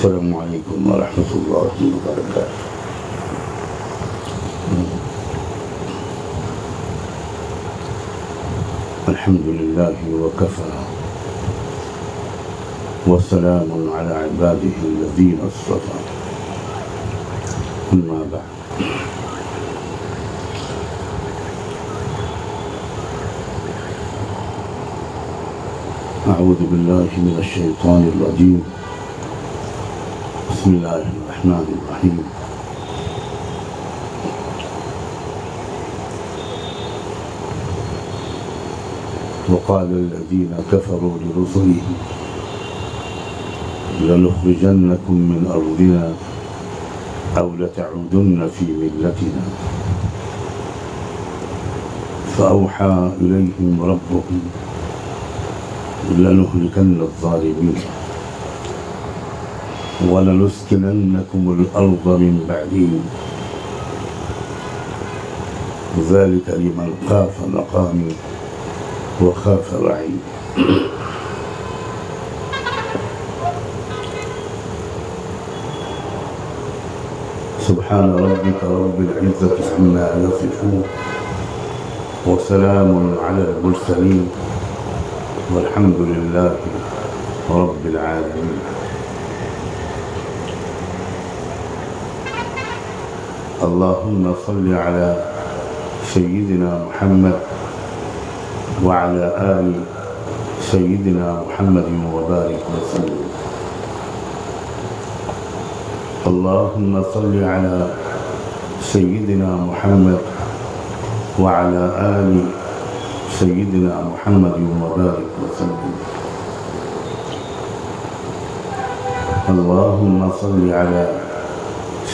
السلام علیکم ورحمۃ اللہ وبرکاتہ۔ الحمد للہ وکفی وسلام علی عباده الذین اصطفی، اما بعد۔ اعوذ باللہ من الشیطان الرجیم، بسم اللہ الرحمن الرحیم۔ وقال الذين كفروا لرسلهم لنخرجنكم من أرضنا أو لتعودن في ملتنا، فأوحى إليهم ربهم لنهلكن الظالمين ولنسكننكم الأرض من بعدهم ذلك لمن خاف مقامي وخاف وعيد۔ سبحان ربك رب العزة عما يصفون وسلام على المرسلين والحمد لله رب العالمين۔ اللهم صل على سيدنا محمد وعلى آل سيدنا محمد وبارك وسلم۔ اللهم صل على سيدنا محمد وعلى آل سيدنا محمد وبارك وسلم۔ اللهم صل على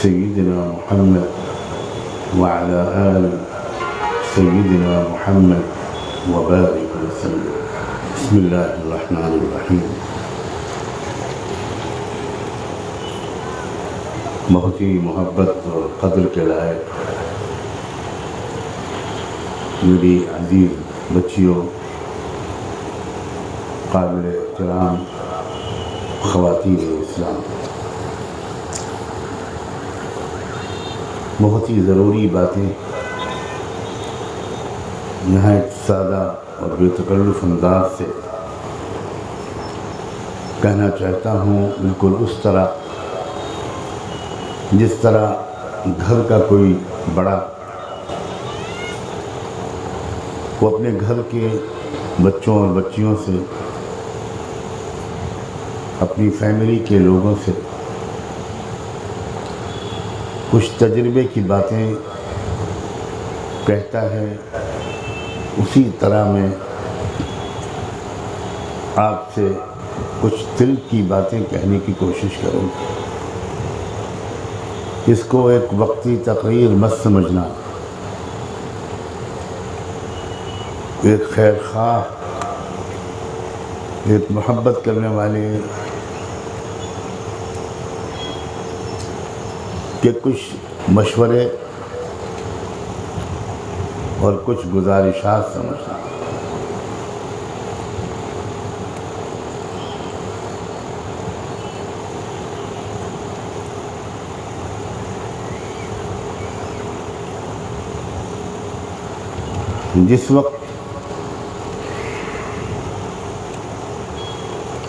سيدنا محمد وعلى آل سيدنا محمد وبارك وسلم۔ بسم اللہ الرحمن الرحیم۔ بہت ہی محبت اور قدر کے لائق میری عزیز بچیوں، قابل احترام خواتین اسلام، بہت ہی ضروری باتیں نہایت سادہ اور بے تکلف انداز سے کہنا چاہتا ہوں، بالکل اس طرح جس طرح گھر کا کوئی بڑا وہ اپنے گھر کے بچوں اور بچیوں سے، اپنی فیملی کے لوگوں سے کچھ تجربے کی باتیں کہتا ہے، اسی طرح میں آپ سے کچھ دل کی باتیں کہنے کی کوشش کروں۔ اس کو ایک وقتی تقریر مت سمجھنا، ایک خیر خواہ، ایک محبت کرنے والے کے کچھ مشورے اور کچھ گزارشات سمجھنا۔ جس وقت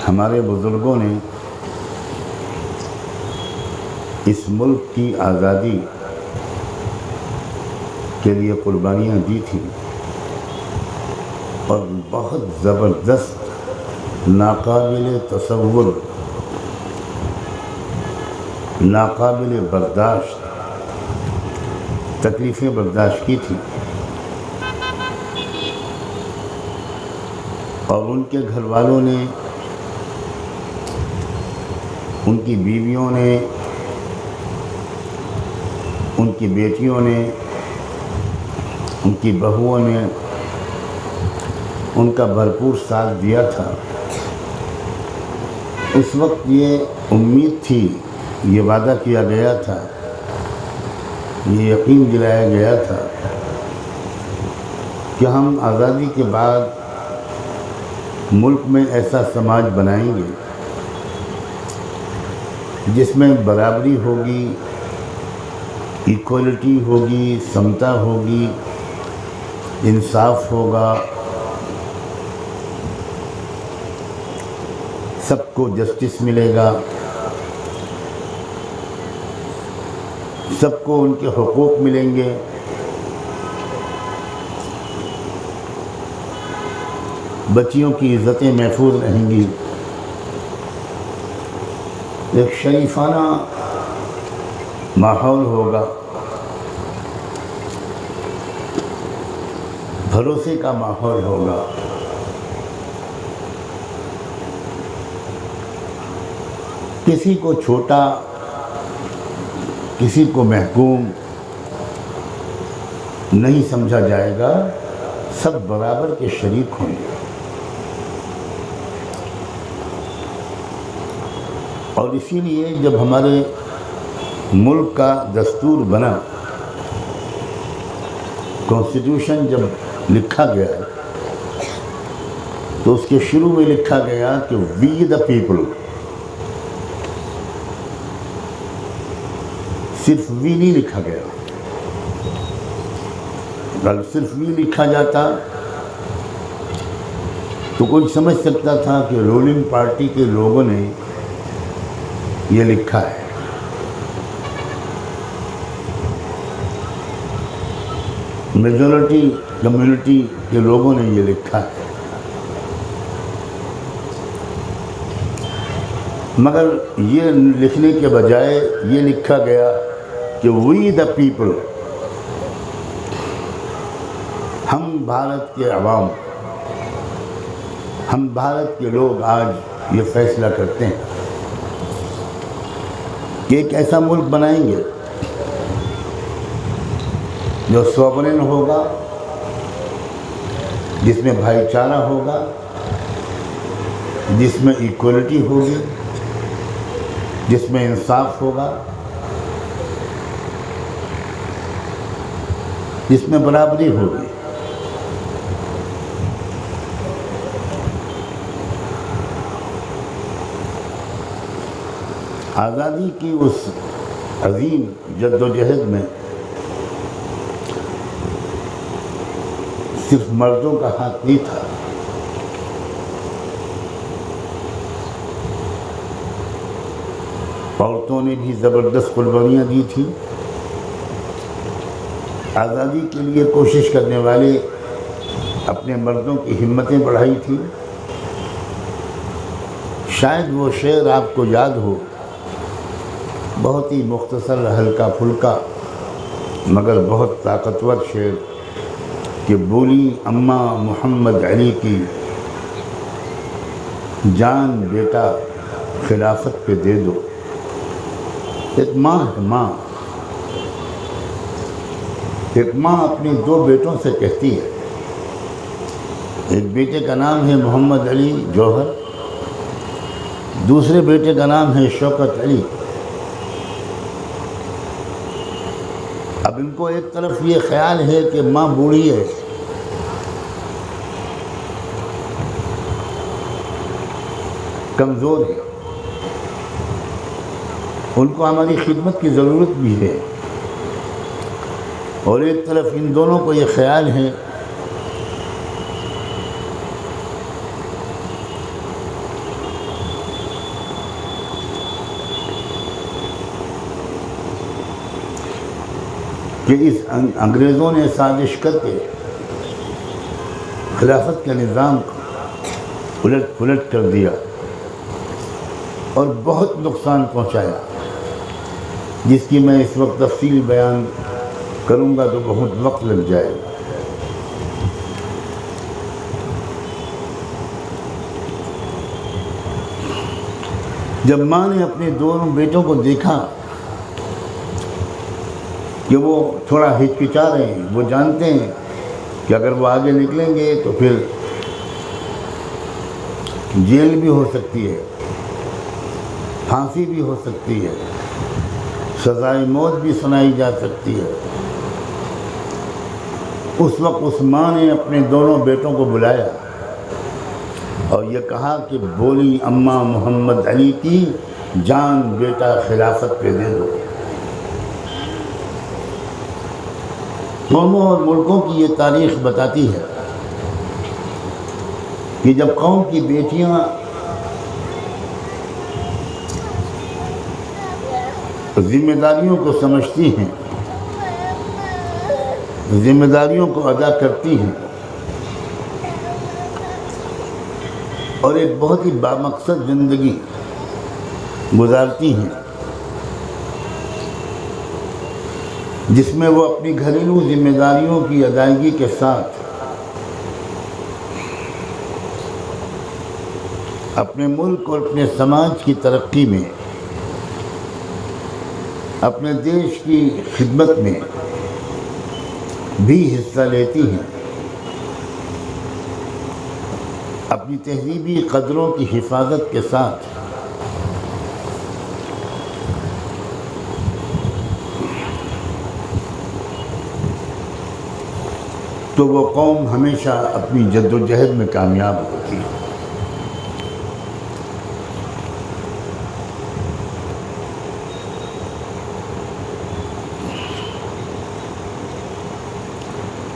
ہمارے بزرگوں نے اس ملک کی آزادی کے لیے قربانیاں دی تھیں اور بہت زبردست، ناقابل تصور، ناقابل برداشت تکلیفیں برداشت کی تھیں، اور ان کے گھر والوں نے، ان کی بیویوں نے، ان کی بیٹیوں نے، ان کی بہوؤں نے ان کا بھرپور ساتھ دیا تھا۔ اس وقت یہ امید تھی، یہ وعدہ کیا گیا تھا، یہ یقین دلایا گیا تھا کہ ہم آزادی کے بعد ملک میں ایسا سماج بنائیں گے جس میں برابری ہوگی، ایکوالٹی ہوگی، سمتا ہوگی، انصاف ہوگا، سب کو جسٹس ملے گا، سب کو ان کے حقوق ملیں گے، بچیوں کی عزتیں محفوظ رہیں گی، ایک شریفانہ ماحول ہوگا، بھروسے کا ماحول ہوگا۔ کسی کو چھوٹا، کسی کو محکوم نہیں سمجھا جائے گا، سب برابر کے شریک ہوں گے۔ اور اسی لیے جب ہمارے ملک کا دستور بنا، کانسٹیٹیوشن جب لکھا گیا تو اس کے شروع میں لکھا گیا کہ وی دا پیپل۔ صرف وی نہیں لکھا گیا، اگر صرف وی لکھا جاتا تو کوئی سمجھ سکتا تھا کہ رولنگ پارٹی کے لوگوں نے یہ لکھا ہے۔ میجورٹی کمیونٹی کے لوگوں نے یہ لکھا ہے، مگر یہ لکھنے کے بجائے یہ لکھا گیا کہ وی دا پیپل، ہم بھارت کے عوام، ہم بھارت کے لوگ آج یہ فیصلہ کرتے ہیں کہ ایک ایسا ملک بنائیں گے جو سوورن ہوگا، جس میں بھائی چارہ ہوگا، جس میں ایکوالٹی ہوگی، جس میں انصاف ہوگا، جس میں برابری ہوگی۔ آزادی کی اس عظیم جدوجہد میں صرف مردوں کا ہاتھ نہیں تھا، عورتوں نے بھی زبردست قربانیاں دی تھیں۔ آزادی کے لیے کوشش کرنے والے اپنے مردوں کی ہمتیں بڑھائی تھیں۔ شاید وہ شعر آپ کو یاد ہو، بہت ہی مختصر، ہلکا پھلکا مگر بہت طاقتور شعر کہ بولی اماں محمد علی کی، جان بیٹا خلافت پہ دے دو۔ ایک ماں ہے، ایک ماں اپنے دو بیٹوں سے کہتی ہے، ایک بیٹے کا نام ہے محمد علی جوہر، دوسرے بیٹے کا نام ہے شوکت علی۔ اب ان کو ایک طرف یہ خیال ہے کہ ماں بوڑھی ہے، کمزور ہے، ان کو ہماری خدمت کی ضرورت بھی ہے، اور ایک طرف ان دونوں کو یہ خیال ہے کہ اس انگریزوں نے سازش کر کے خلافت کے نظام کو الٹ پلٹ کر دیا اور بہت نقصان پہنچایا، جس کی میں اس وقت تفصیل بیان کروں گا تو بہت وقت لگ جائے گا۔ جب ماں نے اپنے دونوں بیٹوں کو دیکھا کہ وہ تھوڑا ہچکچا رہے ہیں، وہ جانتے ہیں کہ اگر وہ آگے نکلیں گے تو پھر جیل بھی ہو سکتی ہے، پھانسی بھی ہو سکتی ہے، سزائے موت بھی سنائی جا سکتی ہے۔ اس وقت اس ماں نے اپنے دونوں بیٹوں کو بلایا اور یہ کہا کہ بولی اماں محمد علی کی، جان بیٹا خلافت پہ دے دو۔ قوموں اور ملکوں کی یہ تاریخ بتاتی ہے کہ جب قوم کی بیٹیاں ذمہ داریوں کو سمجھتی ہیں، ذمہ داریوں کو ادا کرتی ہیں اور ایک بہت ہی بامقصد زندگی گزارتی ہیں جس میں وہ اپنی گھریلو ذمہ داریوں کی ادائیگی کے ساتھ اپنے ملک اور اپنے سماج کی ترقی میں، اپنے دیش کی خدمت میں بھی حصہ لیتی ہیں، اپنی تہذیبی قدروں کی حفاظت کے ساتھ تو وہ قوم ہمیشہ اپنی جد و جہد میں کامیاب ہوتی ہے۔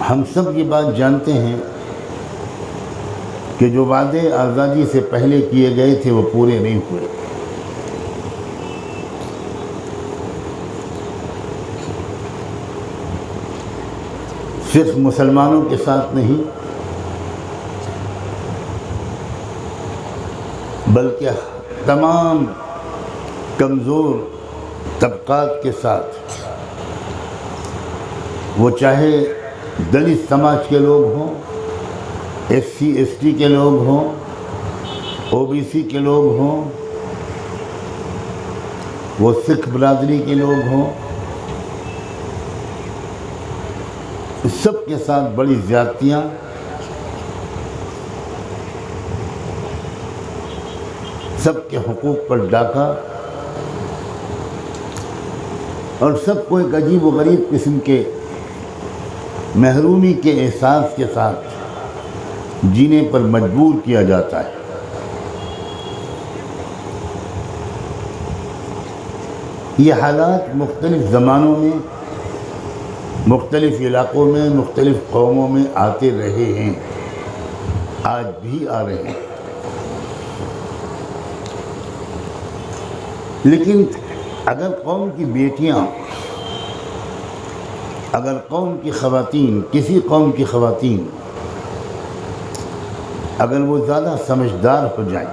ہم سب یہ بات جانتے ہیں کہ جو وعدے آزادی سے پہلے کیے گئے تھے وہ پورے نہیں ہوئے۔ صرف مسلمانوں کے ساتھ نہیں بلکہ تمام کمزور طبقات کے ساتھ، وہ چاہے دلت سماج کے لوگ ہوں، ایس سی ایس ٹی کے لوگ ہوں، او بی سی کے لوگ ہوں، وہ سکھ برادری کے لوگ ہوں، سب کے ساتھ بڑی زیادتیاں، سب کے حقوق پر ڈاکہ اور سب کو ایک عجیب و غریب قسم کے محرومی کے احساس کے ساتھ جینے پر مجبور کیا جاتا ہے۔ یہ حالات مختلف زمانوں میں، مختلف علاقوں میں، مختلف قوموں میں آتے رہے ہیں، آج بھی آ رہے ہیں، لیکن اگر قوم کی بیٹیاں، اگر قوم کی خواتین، کسی قوم کی خواتین اگر وہ زیادہ سمجھدار ہو جائیں،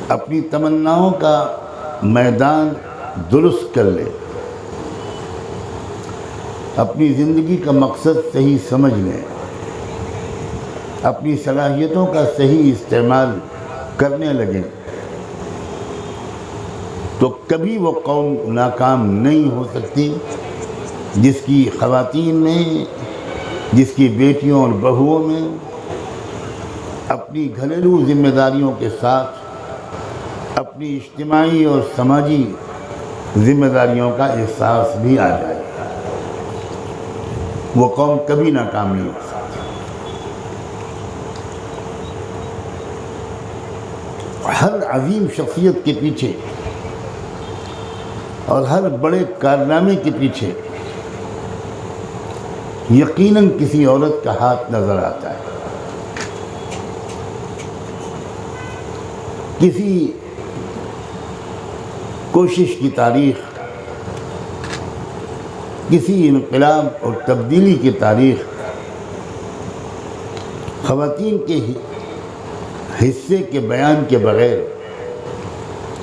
اپنی تمناؤں کا میدان درست کر لے، اپنی زندگی کا مقصد صحیح سمجھ لیں، اپنی صلاحیتوں کا صحیح استعمال کرنے لگیں، تو کبھی وہ قوم ناکام نہیں ہو سکتی جس کی خواتین میں، جس کی بیٹیوں اور بہوؤں میں اپنی گھریلو ذمہ داریوں کے ساتھ اپنی اجتماعی اور سماجی ذمہ داریوں کا احساس بھی آ جائے، وہ قوم کبھی ناکام نہیں ہو سکتی۔ ہر عظیم شخصیت کے پیچھے اور ہر بڑے کارنامے کے پیچھے یقیناً کسی عورت کا ہاتھ نظر آتا ہے، کسی کوشش کی تاریخ، کسی انقلاب اور تبدیلی کی تاریخ خواتین کے حصے کے بیان کے بغیر،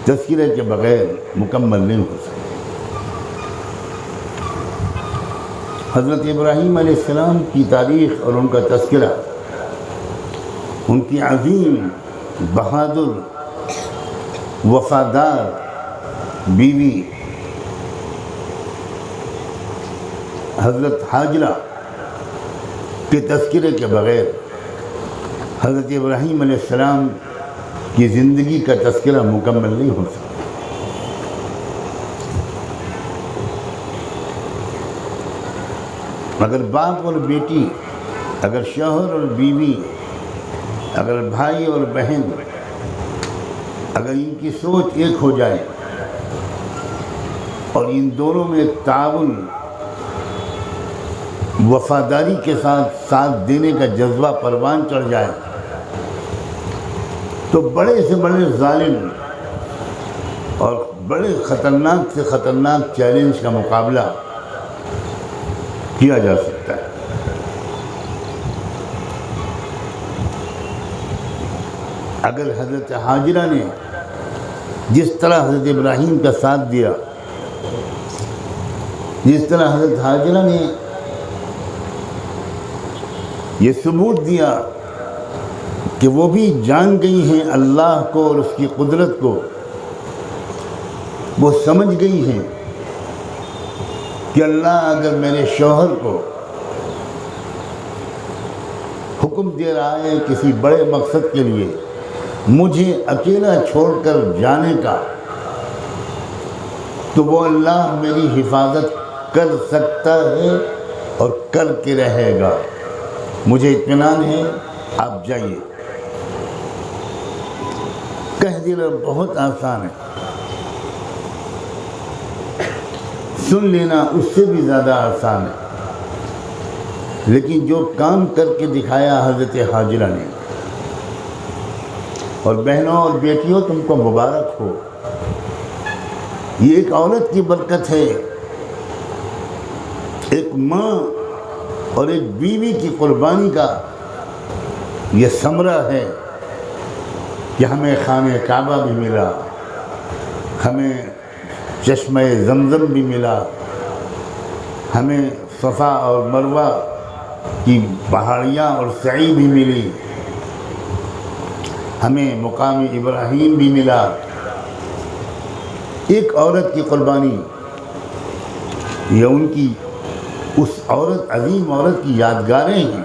تذکرے کے بغیر مکمل نہیں ہو سکتی۔ حضرت ابراہیم علیہ السلام کی تاریخ اور ان کا تذکرہ، ان کی عظیم، بہادر، وفادار بیوی حضرت حاجرہ کے تذکرے کے بغیر حضرت ابراہیم علیہ السلام کی زندگی کا تذکرہ مکمل نہیں ہو سکتا۔ اگر باپ اور بیٹی، اگر شوہر اور بیوی، اگر بھائی اور بہن اگر ان کی سوچ ایک ہو جائے اور ان دونوں میں تعاون وفاداری کے ساتھ دینے کا جذبہ پروان چڑھ جائے تو بڑے سے بڑے ظالم اور بڑے خطرناک سے خطرناک چیلنج کا مقابلہ کیا جا سکتا ہے۔ اگر حضرت ہاجرہ نے جس طرح حضرت ابراہیم کا ساتھ دیا، جس طرح حضرت ہاجرہ نے یہ ثبوت دیا کہ وہ بھی جان گئی ہیں اللہ کو اور اس کی قدرت کو، وہ سمجھ گئی ہیں کہ اللہ اگر میرے شوہر کو حکم دے رہا ہے کسی بڑے مقصد کے لیے مجھے اکیلا چھوڑ کر جانے کا، تو وہ اللہ میری حفاظت کر سکتا ہے اور کر کے رہے گا، مجھے اطمینان ہے، آپ جائیے۔ کہہ دینا بہت آسان ہے، سن لینا اس سے بھی زیادہ آسان ہے، لیکن جو کام کر کے دکھایا حضرت ہاجرہ نے، اور بہنوں اور بیٹیوں تم کو مبارک ہو، یہ ایک عورت کی برکت ہے، ایک ماں اور ایک بیوی کی قربانی کا یہ ثمرہ ہے کہ ہمیں خانہ کعبہ بھی ملا، ہمیں چشمہ زمزم بھی ملا، ہمیں صفا اور مروہ کی پہاڑیاں اور سعی بھی ملی، ہمیں مقام ابراہیم بھی ملا۔ ایک عورت کی قربانی یہ ان کی اس عورت، عظیم عورت کی یادگاریں ہیں۔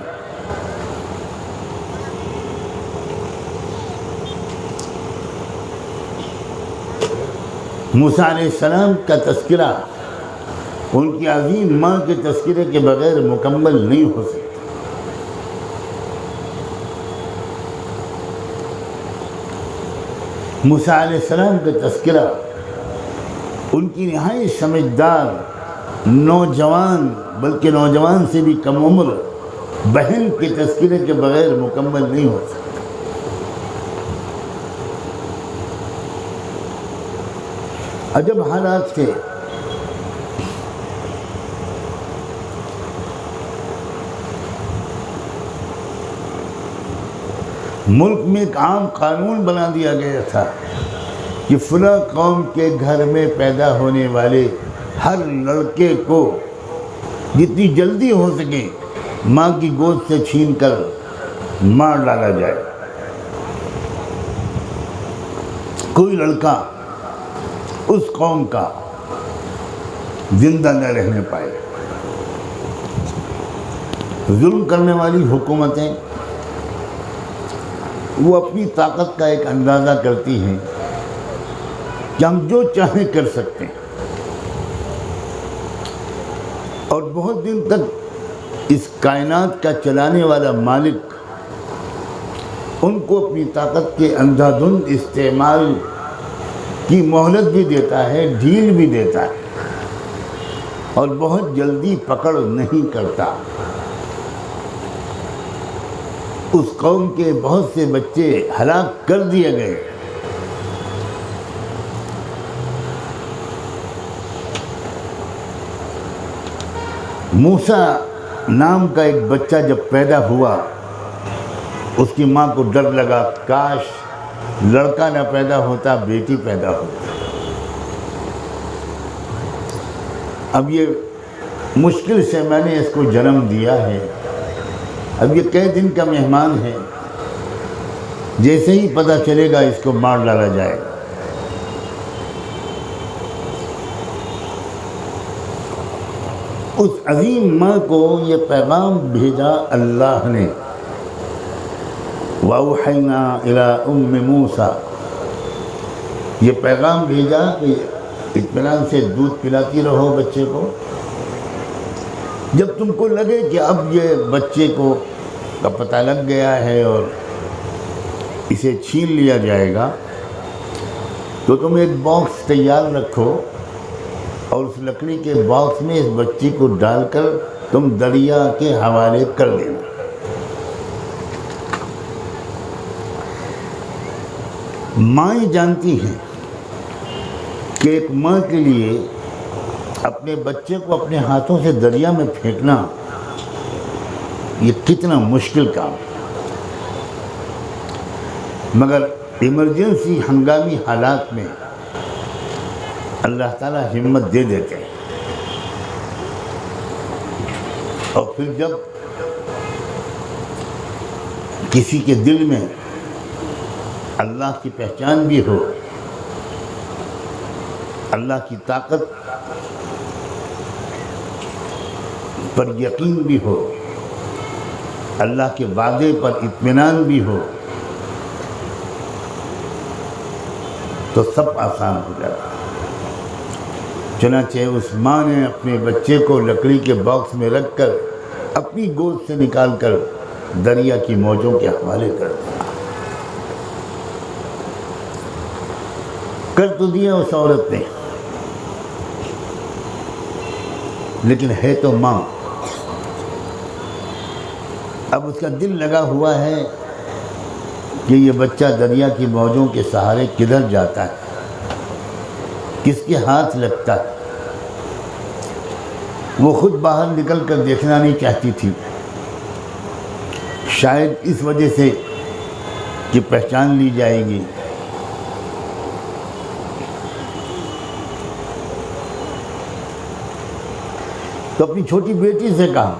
موسیٰ علیہ السلام کا تذکرہ ان کی عظیم ماں کے تذکرے کے بغیر مکمل نہیں ہو سکتا۔ موسیٰ علیہ السلام کا تذکرہ ان کی نہایت سمجھدار نوجوان، بلکہ نوجوان سے بھی کم عمر بہن کے تذکرے کے بغیر مکمل نہیں ہو سکتا۔ عجب حالات تھے، ملک میں ایک عام قانون بنا دیا گیا تھا کہ فلاں قوم کے گھر میں پیدا ہونے والے ہر لڑکے کو جتنی جلدی ہو سکے ماں کی گود سے چھین کر مار ڈالا جائے، کوئی لڑکا اس قوم کا زندہ نہ رہنے پائے۔ ظلم کرنے والی حکومتیں وہ اپنی طاقت کا ایک اندازہ کرتی ہیں کہ ہم جو چاہیں کر سکتے ہیں، اور بہت دن تک اس کائنات کا چلانے والا مالک ان کو اپنی طاقت کے اندھا دھند استعمال کی مہلت بھی دیتا ہے، ڈھیل بھی دیتا ہے، اور بہت جلدی پکڑ نہیں کرتا۔ اس قوم کے بہت سے بچے ہلاک کر دیے گئے۔ موسیٰ نام کا ایک بچہ جب پیدا ہوا، اس کی ماں کو ڈر لگا کاش لڑکا نہ پیدا ہوتا، بیٹی پیدا ہوتی۔ اب یہ مشکل سے میں نے اس کو جنم دیا ہے، اب یہ کئی دن کا مہمان ہے، جیسے ہی پتہ چلے گا اس کو مار ڈالا جائے گا۔ اس عظیم ماں کو یہ پیغام بھیجا اللہ نے، وَأَوْحَيْنَا إِلَىٰ أُمِّ مُوسَىٰ، یہ پیغام بھیجا کہ اطمینان سے دودھ پلاتی رہو بچے کو، جب تم کو لگے کہ اب یہ بچے کو کا پتہ لگ گیا ہے اور اسے چھین لیا جائے گا تو تم ایک باکس تیار رکھو اور اس لکڑی کے باکس میں اس بچی کو ڈال کر تم دریا کے حوالے کر دینا۔ مائیں جانتی ہیں کہ ایک ماں کے لیے اپنے بچے کو اپنے ہاتھوں سے دریا میں پھینکنا یہ کتنا مشکل کام ہے، مگر ایمرجنسی ہنگامی حالات میں اللہ تعالیٰ ہمت دے دیتے ہیں۔ اور پھر جب کسی کے دل میں اللہ کی پہچان بھی ہو، اللہ کی طاقت پر یقین بھی ہو، اللہ کے وعدے پر اطمینان بھی ہو، تو سب آسان ہو جاتا ہے۔ چنانچہ اس ماں نے اپنے بچے کو لکڑی کے باکس میں رکھ کر اپنی گود سے نکال کر دریا کی موجوں کے حوالے کر دیا۔ کر تو دیا اس عورت نے، لیکن ہے تو ماں۔ اب اس کا دل لگا ہوا ہے کہ یہ بچہ دریا کی موجوں کے سہارے کدھر جاتا ہے، کس کے ہاتھ لگتا ہے۔ وہ خود باہر نکل کر دیکھنا نہیں چاہتی تھی، شاید اس وجہ سے کہ پہچان لی جائے گی۔ تو اپنی چھوٹی بیٹی سے کہا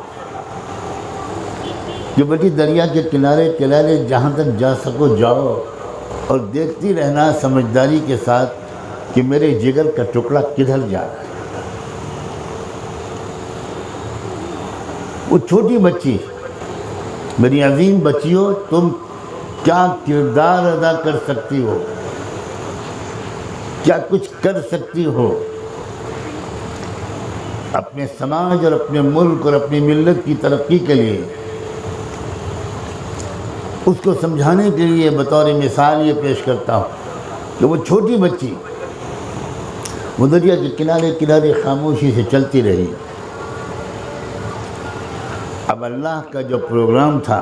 کہ بیٹی دریا کے کنارے کنارے جہاں تک جا سکو جاؤ، اور دیکھتی رہنا سمجھداری کے ساتھ کہ میرے جگر کا ٹکڑا کدھر جا رہا ہے۔ وہ چھوٹی بچی، میری عظیم بچیوں، تم کیا کردار ادا کر سکتی ہو، کیا کچھ کر سکتی ہو اپنے سماج اور اپنے ملک اور اپنی ملت کی ترقی کے لیے۔ اس کو سمجھانے کے لیے بطور مثال یہ پیش کرتا ہوں کہ وہ چھوٹی بچی وہ دریا کے کنارے کنارے خاموشی سے چلتی رہی۔ اب اللہ کا جو پروگرام تھا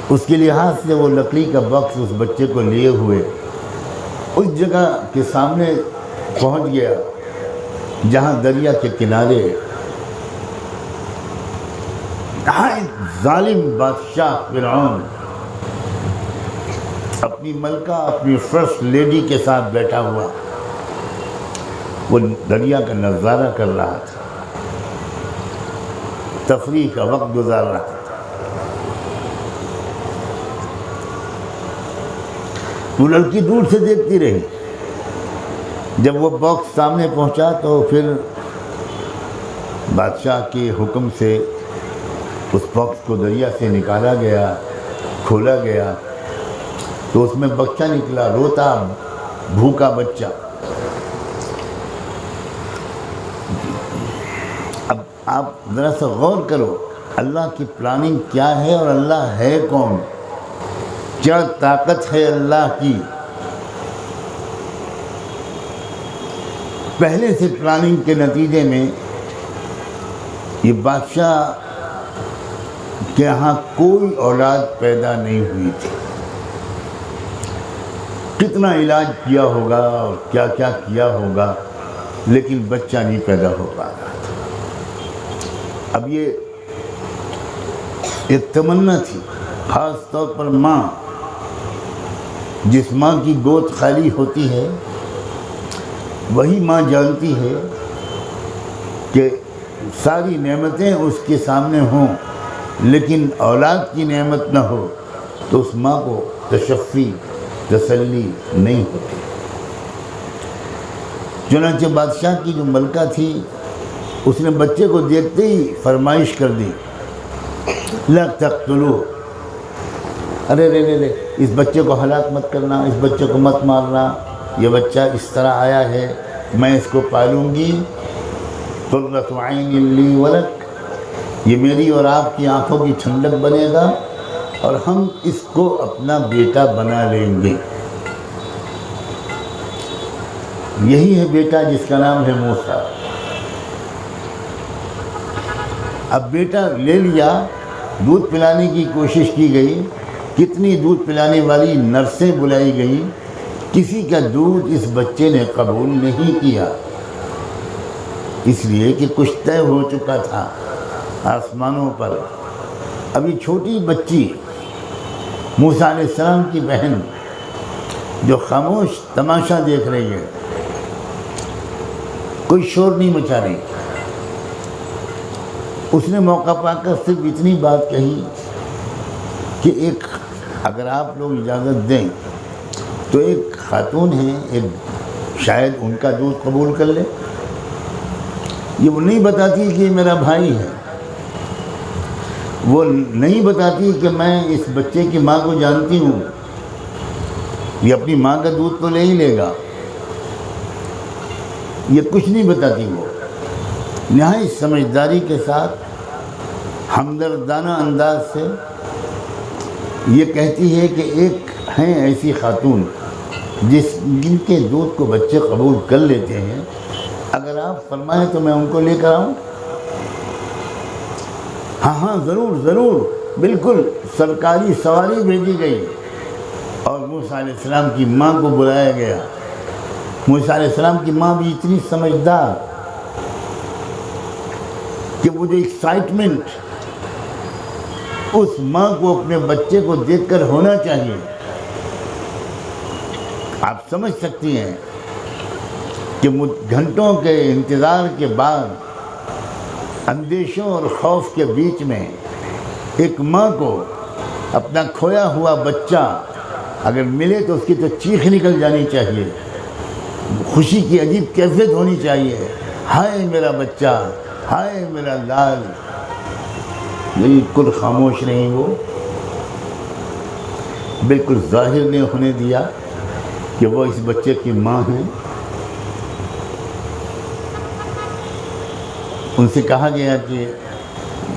اس کے لحاظ سے وہ لکڑی کا باکس اس بچے کو لیے ہوئے اس جگہ کے سامنے پہنچ گیا جہاں دریا کے کنارے ظالم بادشاہ فرعون اپنی ملکہ، اپنی فرسٹ لیڈی کے ساتھ بیٹھا ہوا وہ دریا کا نظارہ کر رہا تھا، تفریح کا وقت گزار رہا تھا۔ وہ لڑکی دور سے دیکھتی رہی۔ جب وہ باکس سامنے پہنچا تو پھر بادشاہ کے حکم سے اس باکس کو دریا سے نکالا گیا، کھولا گیا تو اس میں بچہ نکلا، روتا بھوکا بچہ۔ اب آپ ذرا سا غور کرو، اللہ کی پلاننگ کیا ہے اور اللہ ہے کون، کیا طاقت ہے اللہ کی۔ پہلے سے پلاننگ کے نتیجے میں یہ بادشاہ کے یہاں کوئی اولاد پیدا نہیں ہوئی تھی۔ کتنا علاج کیا ہوگا اور کیا کیا کیا ہوگا، لیکن بچہ نہیں پیدا ہو پا رہا تھا۔ اب یہ ایک تمنا تھی، خاص طور پر ماں، جس ماں کی گود خالی ہوتی ہے وہی ماں جانتی ہے کہ ساری نعمتیں اس کے سامنے ہوں لیکن اولاد کی نعمت نہ ہو تو اس ماں کو تشفی، تسلی نہیں ہوتی۔ چنانچہ بادشاہ کی جو ملکہ تھی اس نے بچے کو دیکھتے ہی فرمائش کر دی، لا تقتلوہ، ارے رے اس بچے کو ہلاک مت کرنا، اس بچے کو مت مارنا، یہ بچہ اس طرح آیا ہے، میں اس کو پالوں گی، قرۃ عین لی ولک، یہ میری اور آپ کی آنکھوں کی ٹھنڈک بنے گا، اور ہم اس کو اپنا بیٹا بنا لیں گے۔ یہی ہے بیٹا جس کا نام ہے موسیٰ۔ اب بیٹا لے لیا، دودھ پلانے کی کوشش کی گئی، کتنی دودھ پلانے والی نرسیں بلائی گئی، کسی کا دودھ اس بچے نے قبول نہیں کیا، اس لیے کہ کچھ طے ہو چکا تھا آسمانوں پر۔ ابھی چھوٹی بچی موسیٰ علیہ السلام کی بہن جو خاموش تماشا دیکھ رہی ہے، کوئی شور نہیں مچا رہی، اس نے موقع پا کر صرف اتنی بات کہی کہ اگر آپ لوگ اجازت دیں تو ایک خاتون ہے، شاید ان کا دودھ قبول کر لے۔ یہ وہ نہیں بتاتی کہ یہ میرا بھائی ہے، وہ نہیں بتاتی کہ میں اس بچے کی ماں کو جانتی ہوں، یہ اپنی ماں کا دودھ تو لے ہی لے گا، یہ کچھ نہیں بتاتی۔ وہ نہایت سمجھداری کے ساتھ ہمدردانہ انداز سے یہ کہتی ہے کہ ایک ہیں ایسی خاتون جن کے دودھ کو بچے قبول کر لیتے ہیں، اگر آپ فرمائیں تو میں ان کو لے کر آؤں؟ ہاں ضرور ضرور، بالکل۔ سرکاری سواری بھیجی گئی اور موسیٰ علیہ السلام کی ماں کو بلایا گیا۔ موسیٰ علیہ السلام کی ماں بھی اتنی سمجھدار کہ وہ جو ایکسائٹمنٹ اس ماں کو اپنے بچے کو دیکھ کر ہونا چاہیے، آپ سمجھ سکتی ہیں کہ گھنٹوں کے انتظار کے بعد اندیشوں اور خوف کے بیچ میں ایک ماں کو اپنا کھویا ہوا بچہ اگر ملے تو اس کی تو چیخ نکل جانی چاہیے، خوشی کی عجیب کیفیت ہونی چاہیے، ہائے میرا بچہ، ہائے میرا لال۔ بالکل خاموش نہیں، وہ بالکل ظاہر نہیں ہونے دیا کہ وہ اس بچے کی ماں ہیں۔ ان سے کہا گیا کہ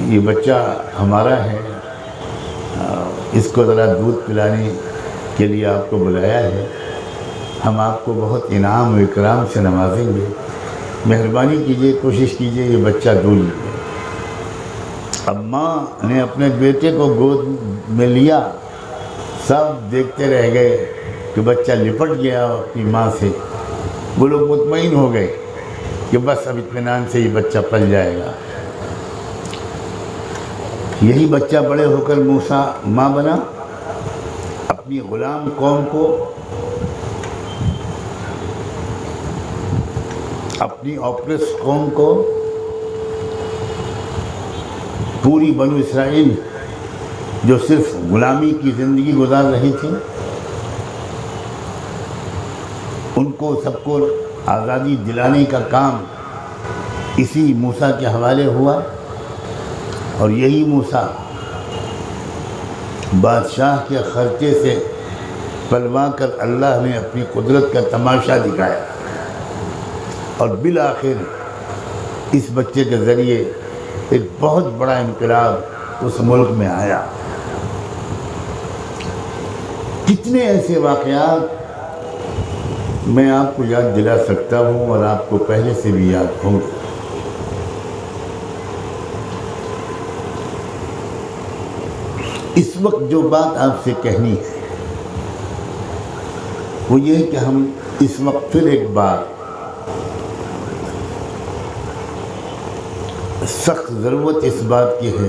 یہ بچہ ہمارا ہے، اس کو ذرا دودھ پلانے کے لیے آپ کو بلایا ہے، ہم آپ کو بہت انعام و اکرام سے نوازیں گے، مہربانی کیجیے، کوشش کیجیے یہ بچہ دودھ لے۔ اب ماں نے اپنے بیٹے کو گود میں لیا، سب دیکھتے رہ گئے کہ بچہ لپٹ گیا اپنی ماں سے۔ وہ لوگ مطمئن ہو گئے کہ بس اب اطمینان سے یہ بچہ پل جائے گا۔ یہی بچہ بڑے ہو کر موسیٰ ماں بنا، اپنی غلام قوم کو، اپنی اوپریس قوم کو، پوری بنو اسرائیل جو صرف غلامی کی زندگی گزار رہی تھی، ان کو سب کو آزادی دلانے کا کام اسی موسیٰ کے حوالے ہوا، اور یہی موسیٰ بادشاہ کے خرچے سے پلوا کر اللہ نے اپنی قدرت کا تماشا دکھایا، اور بالآخر اس بچے کے ذریعے ایک بہت بڑا انقلاب اس ملک میں آیا۔ کتنے ایسے واقعات میں آپ کو یاد دلا سکتا ہوں اور آپ کو پہلے سے بھی یاد ہوں گے۔ اس وقت جو بات آپ سے کہنی ہے وہ یہ ہے کہ ہم اس وقت پھر ایک بار سخت ضرورت اس بات کی ہے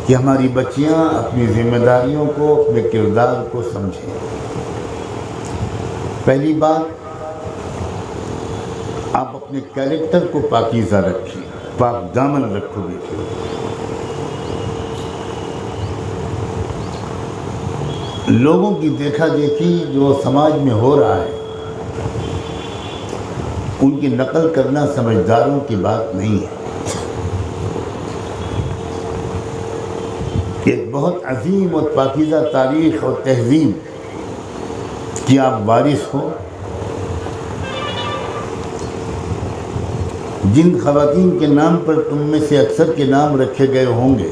کہ ہماری بچیاں اپنی ذمہ داریوں کو، اپنے کردار کو سمجھیں۔ پہلی بات، آپ اپنے کیریکٹر کو پاکیزہ رکھیں، پاک دامن رکھو بیٹے۔ لوگوں کی دیکھا دیکھی جو سماج میں ہو رہا ہے ان کی نقل کرنا سمجھداروں کی بات نہیں ہے۔ ایک بہت عظیم اور پاکیزہ تاریخ اور تہذیب کی آپ وارث ہو۔ جن خواتین کے نام پر تم میں سے اکثر کے نام رکھے گئے ہوں گے،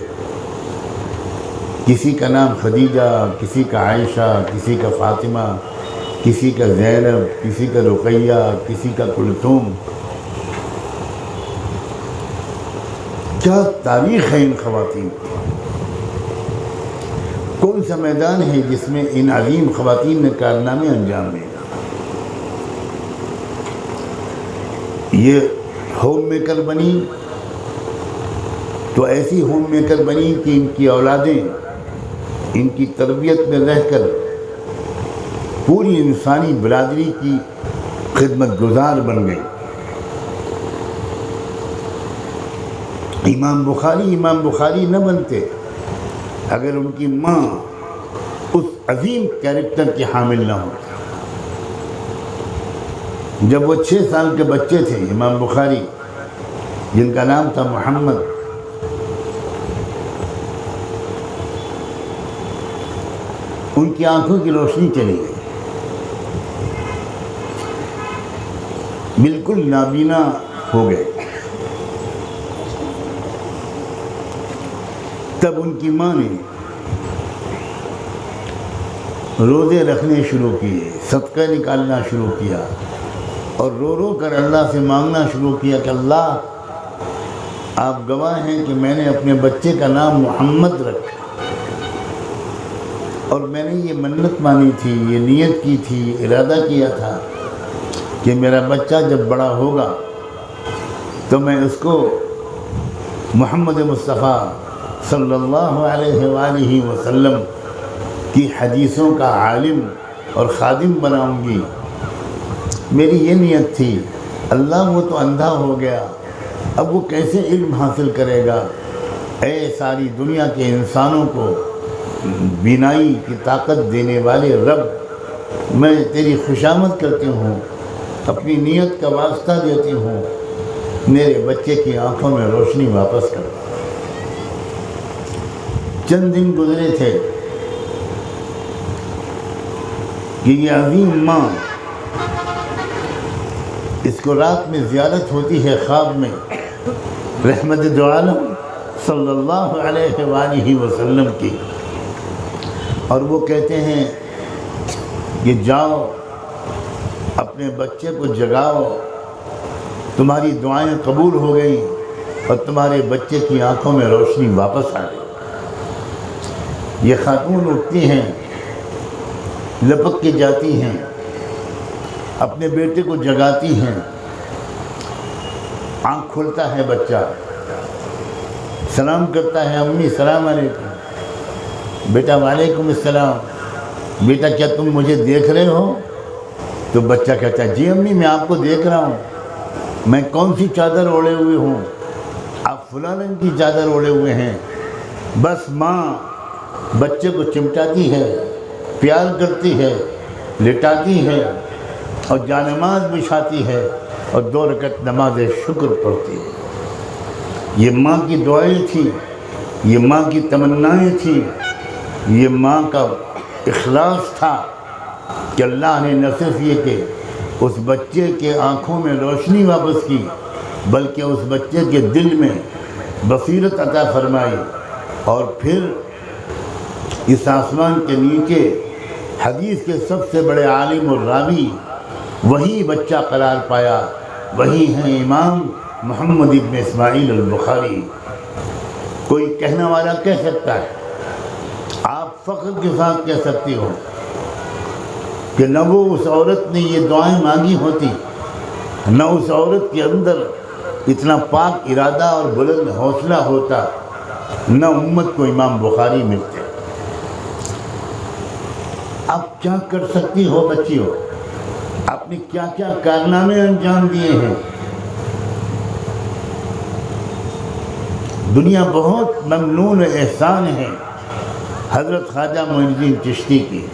کسی کا نام خدیجہ، کسی کا عائشہ، کسی کا فاطمہ، کسی کا زینب، کسی کا رقیہ، کسی کا کلثوم. کیا تاریخ ہے ان خواتین کی. کون سا میدان ہے جس میں ان عظیم خواتین نے کارنامے انجام دیے. یہ ہوم میکر بنی تو ایسی ہوم میکر بنی کہ ان کی اولادیں ان کی تربیت میں رہ کر پوری انسانی برادری کی خدمت گزار بن گئی. امام بخاری نہ بنتے اگر ان کی ماں اس عظیم کیریکٹر کی حامل نہ ہو. جب وہ 6 سال کے بچے تھے امام بخاری جن کا نام تھا محمد، ان کی آنکھوں کی روشنی چلی گئی، بالکل نابینا ہو گئے. تب ان کی ماں نے روزے رکھنے شروع کیے، صدقہ نکالنا شروع کیا اور رو رو کر اللہ سے مانگنا شروع کیا کہ اللہ آپ گواہ ہیں کہ میں نے اپنے بچے کا نام محمد رکھا اور میں نے یہ منت مانی تھی، یہ نیت کی تھی، ارادہ کیا تھا کہ میرا بچہ جب بڑا ہوگا تو میں اس کو محمد مصطفیٰ صلی اللہ علیہ وآلہ وسلم کی حدیثوں کا عالم اور خادم بناؤں گی. میری یہ نیت تھی. اللہ وہ تو اندھا ہو گیا، اب وہ کیسے علم حاصل کرے گا؟ اے ساری دنیا کے انسانوں کو بینائی کی طاقت دینے والے رب، میں تیری خوشامد کرتی ہوں، اپنی نیت کا واسطہ دیتی ہوں، میرے بچے کی آنکھوں میں روشنی واپس کر. چند دن گزرے تھے کہ یہ عظیم ماں، اس کو رات میں زیارت ہوتی ہے خواب میں رحمت دو عالم صلی اللہ علیہ وآلہ وسلم کی، اور وہ کہتے ہیں کہ جاؤ اپنے بچے کو جگاؤ، تمہاری دعائیں قبول ہو گئی اور تمہارے بچے کی آنکھوں میں روشنی واپس آ گئی. یہ خاتون اٹھتی ہیں، لپک کے جاتی ہیں، اپنے بیٹے کو جگاتی ہیں. آنکھ کھلتا ہے بچہ، سلام کرتا ہے، امی سلام علیکم. بیٹا وعلیکم السلام. بیٹا کیا تم مجھے دیکھ رہے ہو؟ تو بچہ کہتا ہے جی امی میں آپ کو دیکھ رہا ہوں. میں کون سی چادر اوڑے ہوئے ہوں؟ آپ فلاں رنگ کی چادر اوڑے ہوئے ہیں. بس ماں بچے کو چمٹاتی ہے، پیار کرتی ہے، لٹاتی ہے اور جانماز بچھاتی ہے اور 2 رکعت نماز شکر پڑھتی ہے. یہ ماں کی دعائیں تھیں، یہ ماں کی تمنائیں تھیں، یہ ماں کا اخلاص تھا کہ اللہ نے نہ صرف یہ کہ اس بچے کے آنکھوں میں روشنی واپس کی بلکہ اس بچے کے دل میں بصیرت عطا فرمائی، اور پھر اس آسمان کے نیچے حدیث کے سب سے بڑے عالم اور راوی وہی بچہ قرار پایا. وہی ہیں امام محمد ابن اسماعیل البخاری. کوئی کہنے والا کہہ سکتا ہے، آپ فخر کے ساتھ کہہ سکتی ہو کہ نہ وہ اس عورت نے یہ دعائیں مانگی ہوتی، نہ اس عورت کے اندر اتنا پاک ارادہ اور بلند حوصلہ ہوتا، نہ امت کو امام بخاری ملتے. آپ کیا کر سکتی ہو بچی ہو؟ آپ نے کیا کیا کارنامے انجام دیے ہیں. دنیا بہت ممنون احسان ہے حضرت خواجہ معین الدین چشتی کی.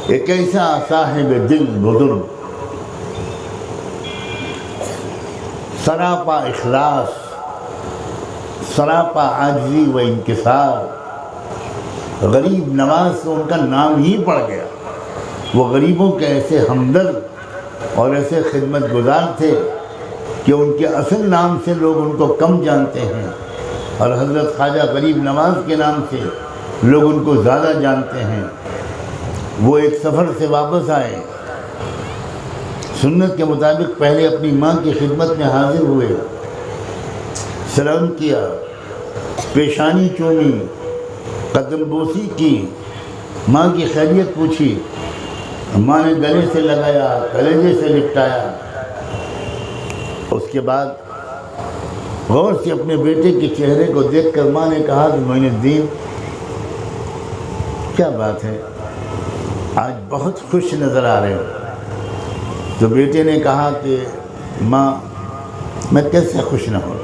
ایک ایسا صاحب دل بزرگ، سراپا اخلاص، سراپا عاجزی و انکسار، غریب نواز سے ان کا نام ہی پڑ گیا. وہ غریبوں کے ایسے ہمدرد اور ایسے خدمت گزار تھے کہ ان کے اصل نام سے لوگ ان کو کم جانتے ہیں، اور حضرت خواجہ غریب نواز کے نام سے لوگ ان کو زیادہ جانتے ہیں۔ وہ ایک سفر سے واپس آئے، سنت کے مطابق پہلے اپنی ماں کی خدمت میں حاضر ہوئے، سلام کیا، پیشانی چومی، قدم بوسی کی، ماں کی خیریت پوچھی، ماں نے گلے سے لگایا، کلیجے سے لپٹایا۔ اس کے بعد غور سے اپنے بیٹے کے چہرے کو دیکھ کر ماں نے کہا کہ معین الدین کیا بات ہے، آج بہت خوش نظر آ رہے ہو۔ تو بیٹے نے کہا کہ ماں میں کیسے خوش نہ ہوں،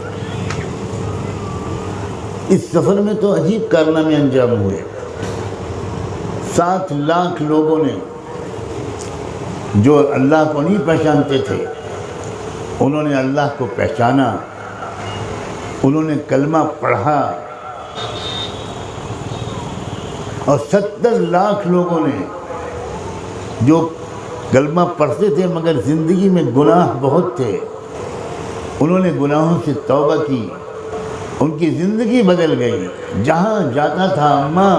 اس سفر میں تو عجیب کارنامے انجام ہوئے۔ 7 لاکھ لوگوں نے جو اللہ کو نہیں پہچانتے تھے، انہوں نے اللہ کو پہچانا، انہوں نے کلمہ پڑھا، اور 70 لاکھ لوگوں نے جو کلمہ پڑھتے تھے مگر زندگی میں گناہ بہت تھے، انہوں نے گناہوں سے توبہ کی، ان کی زندگی بدل گئی۔ جہاں جاتا تھا اماں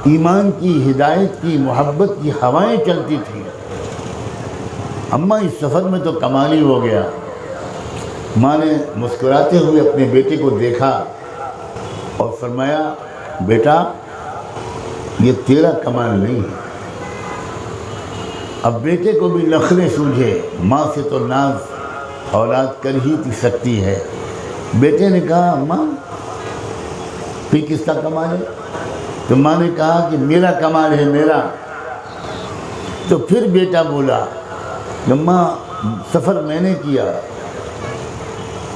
ایمان کی، ہدایت کی، محبت کی ہوائیں چلتی تھیں۔ اماں اس سفر میں تو کمال ہی ہو گیا۔ ماں نے مسکراتے ہوئے اپنے بیٹے کو دیکھا اور فرمایا بیٹا یہ تیرا کمال نہیں ہے۔ اب بیٹے کو بھی نخرے سوجھے، ماں سے تو ناز اولاد کر ہی سکتی ہے۔ بیٹے نے کہا ماں پھر کس کا کمال ہے؟ تو ماں نے کہا کہ میرا کمال ہے، میرا۔ تو پھر بیٹا بولا کہ ماں سفر میں نے کیا،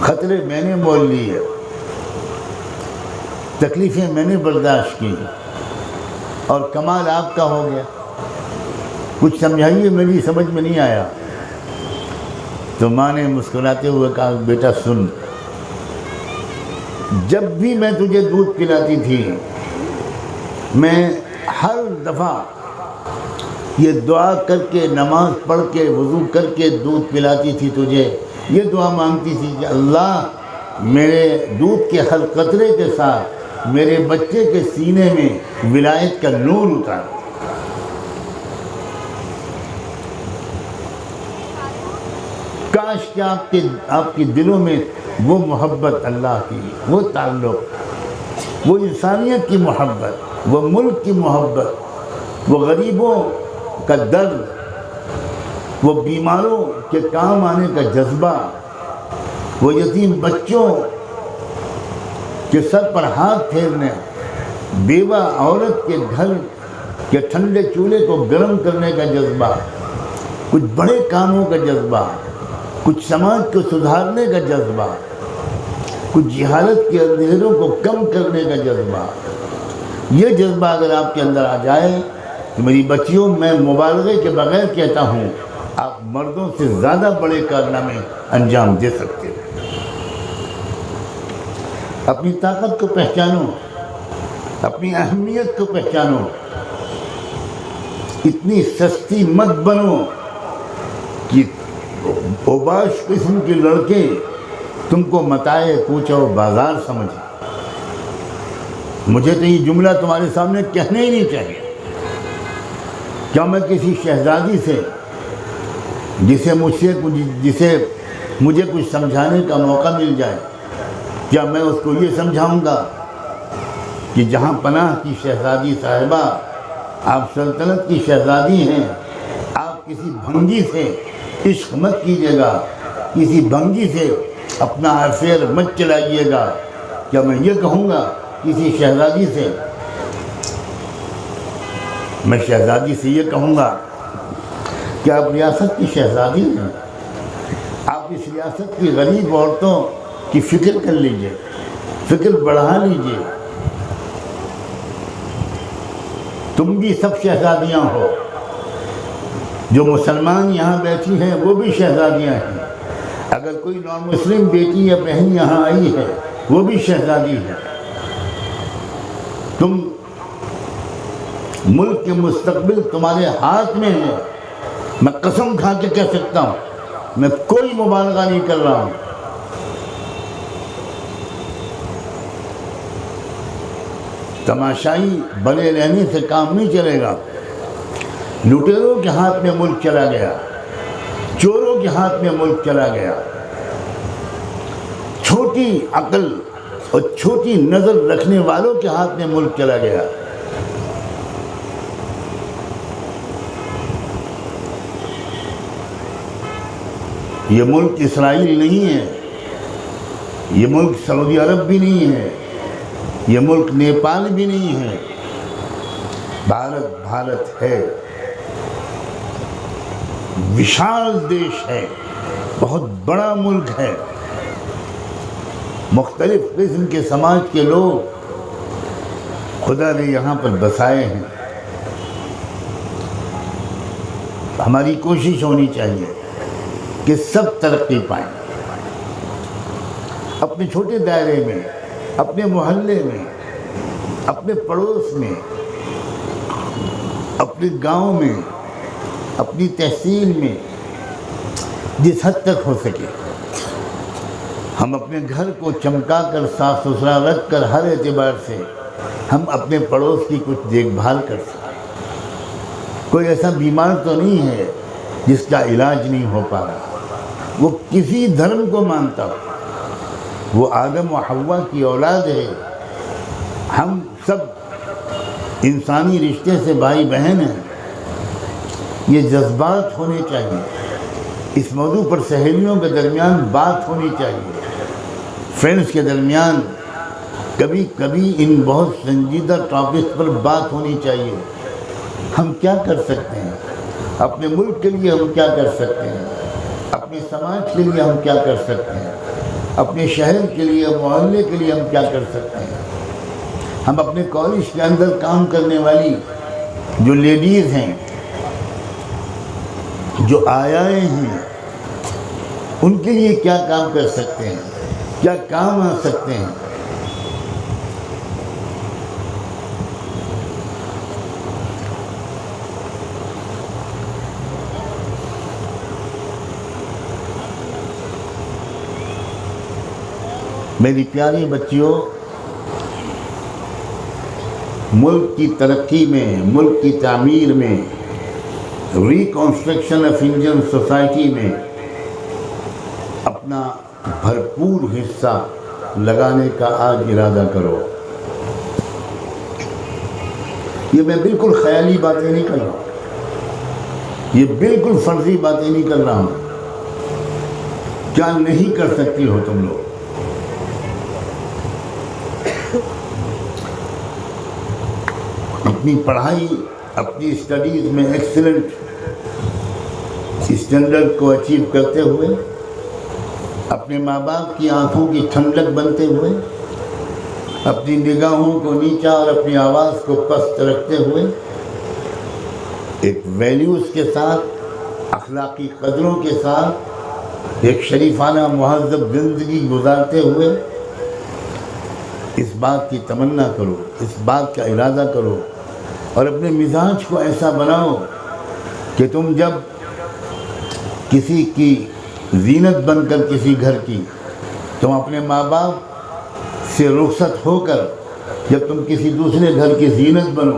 خطرے میں نے مول لیے، تکلیفیں میں نے برداشت کی، اور کمال آپ کا ہو گیا۔ کچھ سمجھائیے، میری سمجھ میں نہیں آیا۔ تو ماں نے مسکراتے ہوئے کہا بیٹا سن، جب بھی میں تجھے دودھ پلاتی تھی میں ہر دفعہ یہ دعا کر کے، نماز پڑھ کے، وضو کر کے دودھ پلاتی تھی تجھے، یہ دعا مانگتی تھی کہ اللہ میرے دودھ کے ہر قطرے کے ساتھ میرے بچے کے سینے میں ولایت کا نور اتار۔ کاش کہ آپ کے دلوں میں وہ محبت اللہ کی، وہ تعلق، وہ انسانیت کی محبت، وہ ملک کی محبت، وہ غریبوں کا درد، وہ بیماروں کے کام آنے کا جذبہ، وہ یتیم بچوں کے سر پر ہاتھ پھیرنے، بیوہ عورت کے گھر کے ٹھنڈے چولہے کو گرم کرنے کا جذبہ، کچھ بڑے کاموں کا جذبہ، کچھ سماج کو سدھارنے کا جذبہ، کچھ جہالت کے اندھیروں کو کم کرنے کا جذبہ، یہ جذبہ اگر آپ کے اندر آ جائے تو میری بچیوں میں مبالغے کے بغیر کہتا ہوں آپ مردوں سے زیادہ بڑے کارنامے انجام دے سکتے ہیں۔ اپنی طاقت کو پہچانو، اپنی اہمیت کو پہچانو، اتنی سستی مت بنو کہ اوباش قسم کے لڑکے تم کو متائے کوچہ و بازار سمجھیں۔ مجھے تو یہ جملہ تمہارے سامنے کہنا ہی نہیں چاہیے۔ کیا میں کسی شہزادی سے جسے مجھے کچھ سمجھانے کا موقع مل جائے، کیا میں اس کو یہ سمجھاؤں گا کہ جہاں پناہ کی شہزادی صاحبہ آپ سلطنت کی شہزادی ہیں، آپ کسی بھنگی سے عشق مت کیجیے گا، کسی بھنگی سے اپنا افیئر مت چلائیے گا؟ کیا میں یہ کہوں گا کسی شہزادی سے؟ میں شہزادی سے یہ کہوں گا کہ آپ ریاست کی شہزادی ہیں، آپ اس ریاست کی غریب عورتوں کی فکر کر لیجئے، فکر بڑھا لیجئے۔ تم بھی سب شہزادیاں ہو، جو مسلمان یہاں بیٹھی ہیں وہ بھی شہزادیاں ہیں، اگر کوئی نان مسلم بیٹی یا بہن یہاں آئی ہے وہ بھی شہزادی ہے۔ تم ملک کے مستقبل تمہارے ہاتھ میں ہے، میں قسم کھا کے کہہ سکتا ہوں، میں کوئی مبالغہ نہیں کر رہا ہوں۔ تماشائی بنے رہنے سے کام نہیں چلے گا۔ لٹیروں کے ہاتھ میں ملک چلا گیا، چوروں کے ہاتھ میں ملک چلا گیا، چھوٹی عقل اور چھوٹی نظر رکھنے والوں کے ہاتھ میں ملک چلا گیا۔ یہ ملک اسرائیل نہیں ہے، یہ ملک سعودی عرب بھی نہیں ہے، یہ ملک نیپال بھی نہیں ہے، بھارت ہے، وشال دیش ہے، بہت بڑا ملک ہے، مختلف قسم کے سماج کے لوگ خدا نے یہاں پر بسائے ہیں۔ ہماری کوشش ہونی چاہیے کہ سب ترقی پائیں، اپنے چھوٹے دائرے میں، اپنے محلے میں، اپنے پڑوس میں، اپنے گاؤں میں، اپنی تحصیل میں، جس حد تک ہو سکے ہم اپنے گھر کو چمکا کر صاف ستھرا رکھ کر ہر اعتبار سے ہم اپنے پڑوس کی کچھ دیکھ بھال کر سکیں۔ کوئی ایسا بیمار تو نہیں ہے جس کا علاج نہیں ہو پا رہا، وہ کسی دھرم کو مانتا ہو، وہ آدم و حوا کی اولاد ہے، ہم سب انسانی رشتے سے بھائی بہن ہیں۔ یہ جذبات ہونے چاہیے، اس موضوع پر سہیلیوں کے درمیان بات ہونی چاہیے، فرینڈز کے درمیان کبھی کبھی ان بہت سنجیدہ ٹاپکس پر بات ہونی چاہیے۔ ہم کیا کر سکتے ہیں اپنے ملک کے لیے، ہم کیا کر سکتے ہیں اپنے سماج کے لیے، ہم کیا کر سکتے ہیں اپنے شہر کے لیے، محلے کے لیے ہم کیا کر سکتے ہیں۔ ہم اپنے کالج کے اندر کام کرنے والی جو لیڈیز ہیں، جو آیائیں ہیں، ان کے لیے کیا کام کر سکتے ہیں، کیا کام آ سکتے ہیں۔ میری پیاری بچیوں، ملک کی ترقی میں، ملک کی تعمیر میں، ریکنسٹرکشن آف انڈین سوسائٹی میں اپنا بھرپور حصہ لگانے کا آج ارادہ کرو۔ یہ میں بالکل خیالی باتیں نہیں کر رہا ہوں، یہ بالکل فرضی باتیں نہیں کر رہا ہوں۔ کیا نہیں کر سکتی ہو تم لوگ؟ اپنی پڑھائی، اپنی اسٹڈیز میں ایکسلنٹ اسٹینڈرڈ کو اچیو کرتے ہوئے، اپنے ماں باپ کی آنکھوں کی ٹھنڈک بنتے ہوئے، اپنی نگاہوں کو نیچا اور اپنی آواز کو پست رکھتے ہوئے، ایک ویلیوز کے ساتھ، اخلاقی قدروں کے ساتھ ایک شریفانہ مہذب زندگی گزارتے ہوئے اس بات کی تمنا کرو، اس بات کا ارادہ کرو اور اپنے مزاج کو ایسا بناؤ کہ تم جب کسی کی زینت بن کر کسی گھر کی، تم اپنے ماں باپ سے رخصت ہو کر جب تم کسی دوسرے گھر کی زینت بنو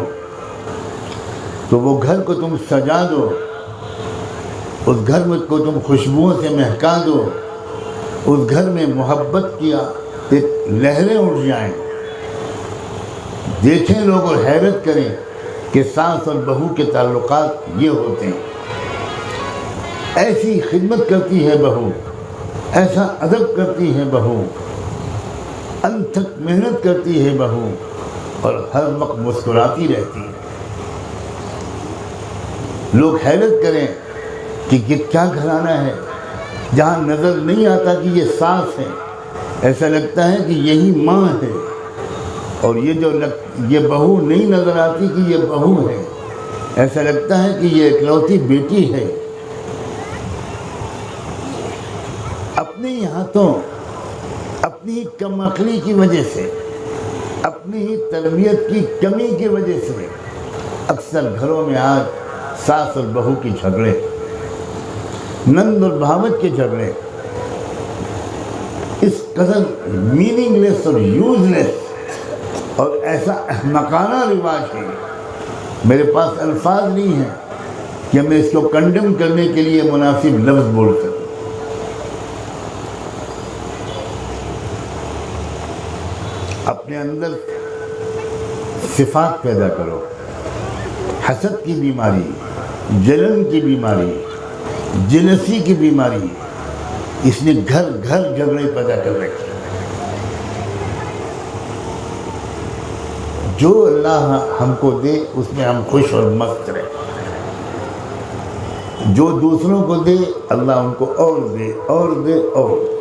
تو وہ گھر کو تم سجا دو، اس گھر کو تم خوشبوؤں سے مہکا دو، اس گھر میں محبت کی ایک لہریں اٹھ جائیں، دیکھیں لوگ اور حیرت کریں کہ ساس اور بہو کے تعلقات یہ ہوتے ہیں۔ ایسی خدمت کرتی ہے بہو، ایسا ادب کرتی ہے بہو، انتھک محنت کرتی ہے بہو اور ہر وقت مسکراتی رہتی ہے۔ لوگ حیرت کریں کہ یہ کیا گھرانہ ہے جہاں نظر نہیں آتا کہ یہ ساس ہے، ایسا لگتا ہے کہ یہی ماں ہے، اور یہ بہو نہیں نظر آتی کہ یہ بہو ہے، ایسا لگتا ہے کہ یہ اکلوتی بیٹی ہے۔ اپنے ہاتھوں، اپنی کم عقلی کی وجہ سے، اپنی تربیت کی کمی کی وجہ سے اکثر گھروں میں آج ساس اور بہو کی جھگڑے، نند اور بھاوج کے جھگڑے اس قدر میننگ لیس اور یوز لیس اور ایسا احمقانہ رواج ہے، میرے پاس الفاظ نہیں ہیں کہ میں اس کو کنڈم کرنے کے لیے مناسب لفظ بول سکوں۔ اپنے اندر صفات پیدا کرو، حسد کی بیماری، جلن کی بیماری، جلسی کی بیماری، اس نے گھر گھر جھگڑے پیدا کر رکھے۔ جو اللہ ہم کو دے اس میں ہم خوش اور مست رہیں، جو دوسروں کو دے اللہ ان کو اور دے اور دے اور دے۔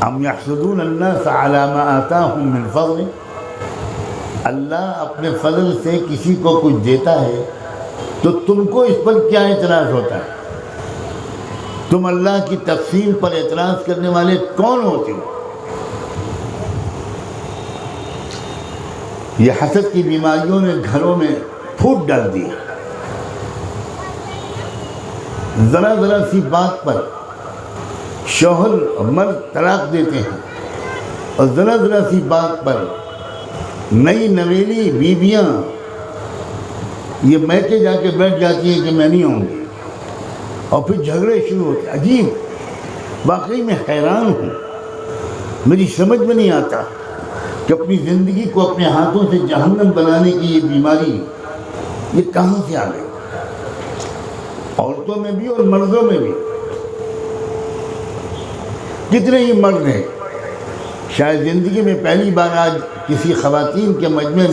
ام یحسدون الناس علی ما آتاہم من فضل، اللہ اپنے فضل سے کسی کو کچھ دیتا ہے تو تم کو اس پر کیا اعتراض ہوتا ہے؟ تم اللہ کی تقسیم پر اعتراض کرنے والے کون ہوتے ہو؟ یہ حسد کی بیماریوں نے گھروں میں پھوٹ ڈال دی۔ ذرا ذرا سی بات پر شوہر اور مرد طلاق دیتے ہیں، اور ذرا ذرا سی بات پر نئی نویلی بیویاں یہ میکے جا کے بیٹھ جاتی ہیں کہ میں نہیں آؤں گی، اور پھر جھگڑے شروع ہوتے ہیں۔ عجیب، واقعی میں حیران ہوں، میری سمجھ میں نہیں آتا کہ اپنی زندگی کو اپنے ہاتھوں سے جہنم بنانے کی یہ بیماری یہ کہاں سے آ گئی، عورتوں میں بھی اور مردوں میں بھی۔ کتنے ہی مرد ہیں، شاید زندگی میں پہلی بار آج کسی خواتین کے مجمع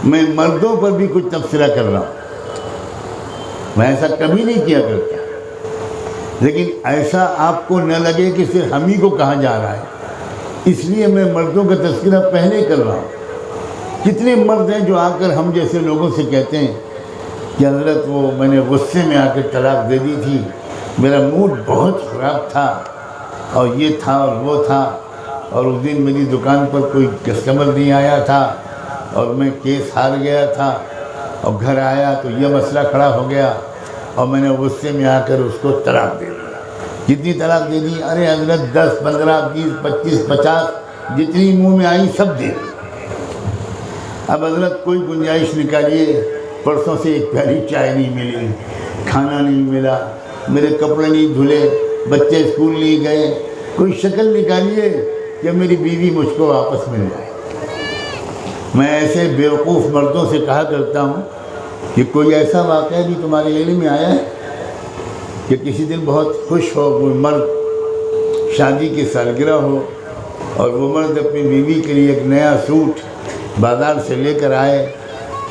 میں مردوں پر بھی کچھ تبصرہ کر رہا ہوں، میں ایسا کبھی نہیں کیا کرتا، لیکن ایسا آپ کو نہ لگے کہ صرف ہم ہی کو کہا جا رہا ہے، اس لیے میں مردوں کا تذکرہ پہلے کر رہا ہوں۔ کتنے مرد ہیں جو آ کر ہم جیسے لوگوں سے کہتے ہیں کہ حضرت وہ میں نے غصے میں آ کے طلاق دے دی تھی، میرا موڈ بہت خراب تھا اور یہ تھا اور وہ تھا، اور اس دن میری دکان پر کوئی کسٹمر نہیں آیا تھا اور میں کیس ہار گیا تھا، اور گھر آیا تو یہ مسئلہ کھڑا ہو گیا اور میں نے غصے میں آ کر اس کو طلاق دے دیا۔ کتنی طلاق دے دی؟ ارے حضرت 10 15 20 25 50 جتنی منہ میں آئی سب دے دی۔ اب حضرت کوئی گنجائش نکالیے، پرسوں سے ایک پیاری چائے نہیں ملی، کھانا نہیں ملا، میرے کپڑے نہیں دھلے، بچے اسکول نہیں گئے، کوئی شکل نکالیے کہ میری بیوی مجھ کو واپس مل جائے۔ میں ایسے بیوقوف مردوں سے کہا کرتا ہوں کہ کوئی ایسا واقعہ بھی تمہارے علم میں آیا ہے کہ کسی دن بہت خوش ہو، کوئی مرد شادی کی سالگرہ ہو اور وہ مرد اپنی بیوی کے لیے ایک نیا سوٹ بازار سے لے کر آئے،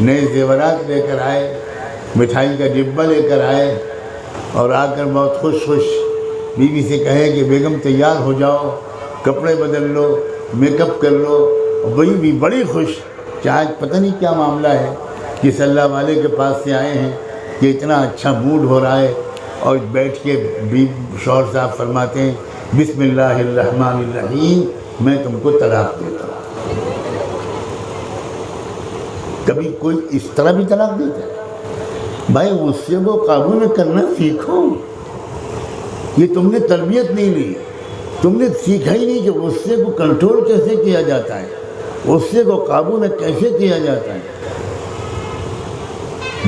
نئے زیورات لے کر آئے، مٹھائی کا ڈبہ لے کر آئے، اور آ کر بہت خوش بیوی سے کہے کہ بیگم تیار ہو جاؤ، کپڑے بدل لو، میک اپ کر لو، اور وہی بھی بڑی خوش کہ آج پتہ نہیں کیا معاملہ ہے، کس اللہ والے کے پاس سے آئے ہیں کہ اتنا اچھا موڈ ہو رہا ہے، اور بیٹھ کے شوہر صاحب فرماتے ہیں بسم اللہ الرحمن الرحیم، میں تم کو طلاق دیتا ہوں۔ کبھی کوئی اس طرح بھی طلاق دیتا ہے؟ بھائی غصے کو قابو میں کرنا سیکھو، یہ تم نے تربیت نہیں لی، تم نے سیکھا ہی نہیں کہ غصے کو کنٹرول کیسے کیا جاتا ہے، غصے کو قابو میں کیسے کیا جاتا ہے۔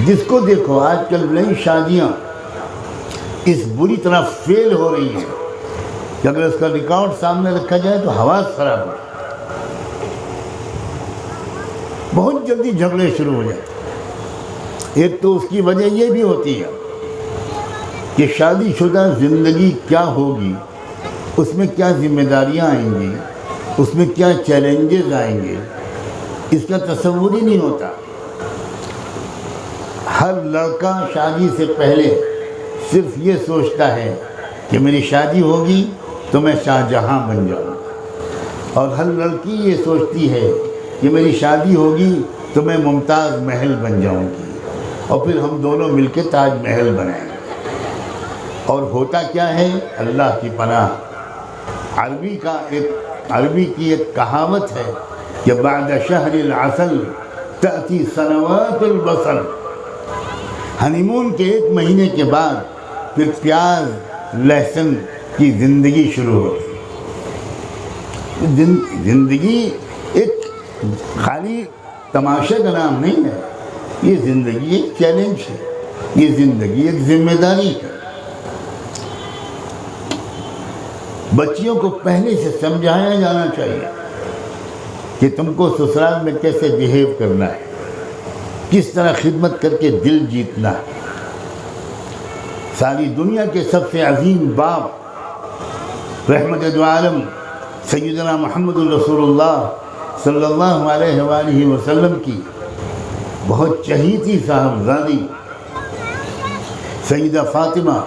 جس کو دیکھو آج کل نئی شادیاں اس بری طرح فیل ہو رہی ہیں کہ اگر اس کا ریکارڈ سامنے رکھا جائے تو حواس خراب ہو، بہت جلدی جھگڑے شروع ہو جاتے ہیں۔ ایک تو اس کی وجہ یہ بھی ہوتی ہے کہ شادی شدہ زندگی کیا ہوگی، اس میں کیا ذمہ داریاں آئیں گی، اس میں کیا چیلنجز آئیں گے، اس کا تصور ہی نہیں ہوتا۔ ہر لڑکا شادی سے پہلے صرف یہ سوچتا ہے کہ میری شادی ہوگی تو میں شاہ جہاں بن جاؤں، اور ہر لڑکی یہ سوچتی ہے کہ میری شادی ہوگی تو میں ممتاز محل بن جاؤں گی، اور پھر ہم دونوں مل کے تاج محل بنائیں گے۔ اور ہوتا کیا ہے؟ اللہ کی پناہ، عربی کی ایک کہاوت ہے کہ بعد شہر العسل تأتی سنوات البصل، ہنی مون کے 1 مہینے کے بعد پھر پیاز لہسن کی زندگی شروع ہوتی ہے۔ زندگی ایک خالی تماشے کا نام نہیں ہے، یہ زندگی ایک چیلنج ہے، یہ زندگی ایک ذمہ داری ہے۔ بچیوں کو پہلے سے سمجھایا جانا چاہیے کہ تم کو سسرال میں کیسے بیہیو کرنا ہے، کس طرح خدمت کر کے دل جیتنا ہے۔ ساری دنیا کے سب سے عظیم باپ رحمت دو عالم سیدنا محمد رسول اللہ صلی اللہ علیہ وآلہ وسلم کی بہت چہیتی صاحبزادی سیدہ فاطمہ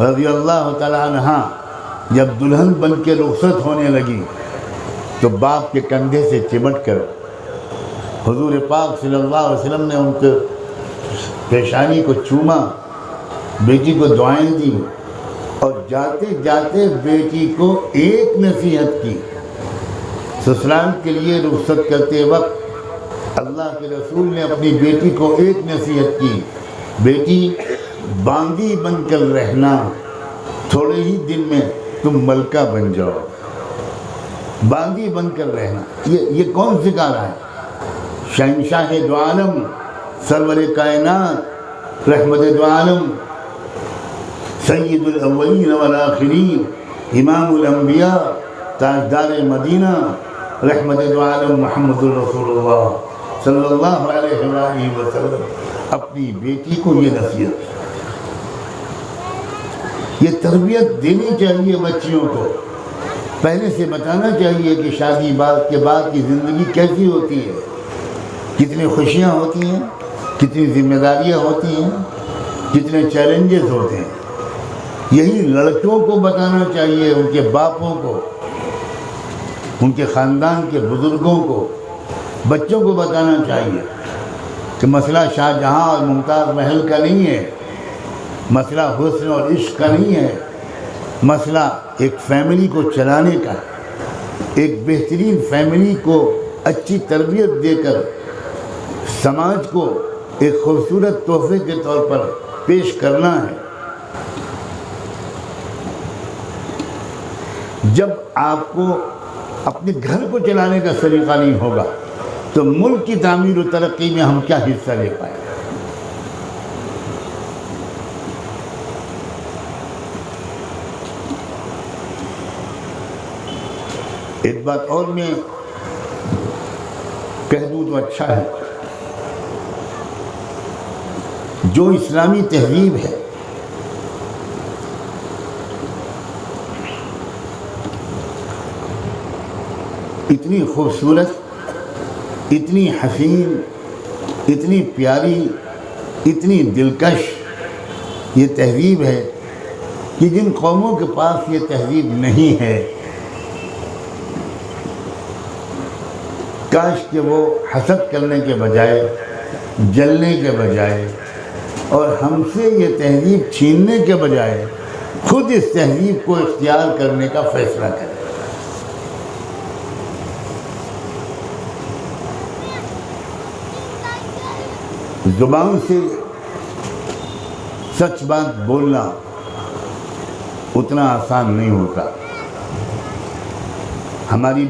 رضی اللہ تعالی عنہا جب دلہن بن کے رخصت ہونے لگی تو باپ کے کندھے سے چمٹ کر حضور پاک صلی اللہ علیہ وسلم نے ان کے پیشانی کو چوما، بیٹی کو دعائیں دی اور جاتے جاتے بیٹی کو ایک نصیحت کی۔ سسرال کے لیے رخصت کرتے وقت اللہ کے رسول نے اپنی بیٹی کو ایک نصیحت کی، بیٹی باندی بن کر رہنا، تھوڑے ہی دن میں تم ملکہ بن جاؤ۔ باندی بن کر رہنا، یہ کون سکھا رہا ہے؟ شہنشاہ دو عالم سرور کائنات رحمت دو عالم سید الاولین والآخرین امام الانبیاء تاجدار مدینہ رحمت دو عالم محمد الرسول اللہ صلی اللہ علیہ وآلہ وسلم اپنی بیٹی کو یہ نصیحت، یہ تربیت دینی چاہیے بچیوں کو۔ پہلے سے بتانا چاہیے کہ شادی کے بعد کی زندگی کیسی ہوتی ہے، کتنی خوشیاں ہوتی ہیں، کتنی ذمہ داریاں ہوتی ہیں، کتنے چیلنجز ہوتے ہیں۔ یہی لڑکوں کو بتانا چاہیے، ان کے باپوں کو، ان کے خاندان کے بزرگوں کو، بچوں کو بتانا چاہیے کہ مسئلہ شاہ جہاں اور ممتاز محل کا نہیں ہے، مسئلہ حسن اور عشق کا نہیں ہے، مسئلہ ایک فیملی کو چلانے کا ہے، ایک بہترین فیملی کو اچھی تربیت دے کر سماج کو ایک خوبصورت تحفے کے طور پر پیش کرنا ہے۔ جب آپ کو اپنے گھر کو چلانے کا سلیقہ نہیں ہوگا تو ملک کی تعمیر و ترقی میں ہم کیا حصہ لے پائیں گے؟ ایک بات اور میں کہہ دوں تو اچھا ہے، جو اسلامی تہذیب ہے اتنی خوبصورت، اتنی حسین، اتنی پیاری، اتنی دلکش یہ تہذیب ہے کہ جن قوموں کے پاس یہ تہذیب نہیں ہے کاش کہ وہ حسد کرنے کے بجائے، جلنے کے بجائے اور ہم سے یہ تہذیب چھیننے کے بجائے خود اس تہذیب کو اختیار کرنے کا فیصلہ کریں۔ زبان سے سچ بات بولنا اتنا آسان نہیں ہوتا۔ ہماری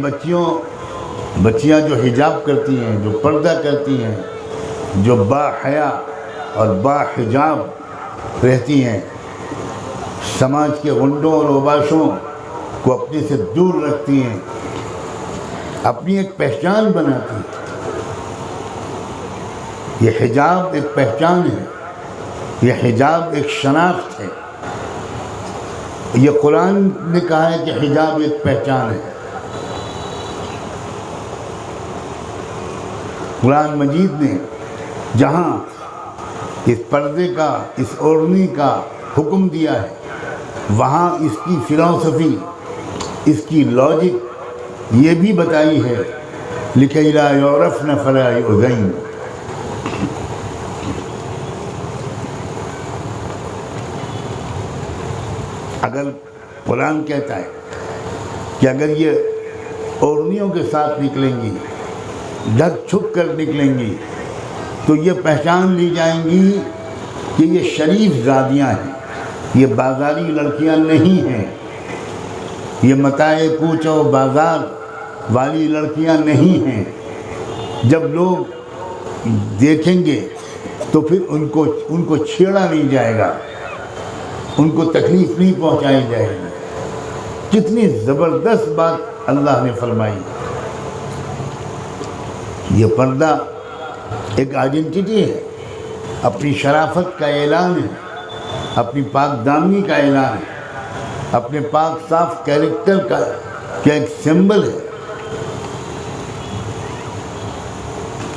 بچیاں جو حجاب کرتی ہیں، جو پردہ کرتی ہیں، جو با حیا اور با حجاب رہتی ہیں، سماج کے غنڈوں اور اوباشوں کو اپنے سے دور رکھتی ہیں، اپنی ایک پہچان بناتی ہیں۔ یہ حجاب ایک پہچان ہے، یہ حجاب ایک شناخت ہے۔ یہ قرآن نے کہا ہے کہ حجاب ایک پہچان ہے۔ قرآن مجید نے جہاں اس پردے کا، اس اوڑھنی کا حکم دیا ہے، وہاں اس کی فلسفی، اس کی لاجک یہ بھی بتائی ہے، لِكَيْ لَا يُعْرَفْنَ فَلَا يُؤْذَيْنَ۔ اگر قرآن کہتا ہے کہ اگر یہ اوڑھنیوں کے ساتھ نکلیں گی، ڈھک چھپ کر نکلیں گی، تو یہ پہچان لی جائیں گی کہ یہ شریف زادیاں ہیں، یہ بازاری لڑکیاں نہیں ہیں، یہ متاع کوچ و بازار والی لڑکیاں نہیں ہیں، جب لوگ دیکھیں گے تو پھر ان کو چھیڑا نہیں جائے گا، ان کو تکلیف نہیں پہنچائی جائے گی۔ کتنی زبردست بات اللہ نے فرمائی۔ یہ پردہ ایک آئیڈینٹی ہے، اپنی شرافت کا اعلان ہے، اپنی پاک دامنی کا اعلان ہے، اپنے پاک صاف کیریکٹر کا ایک سمبل ہے،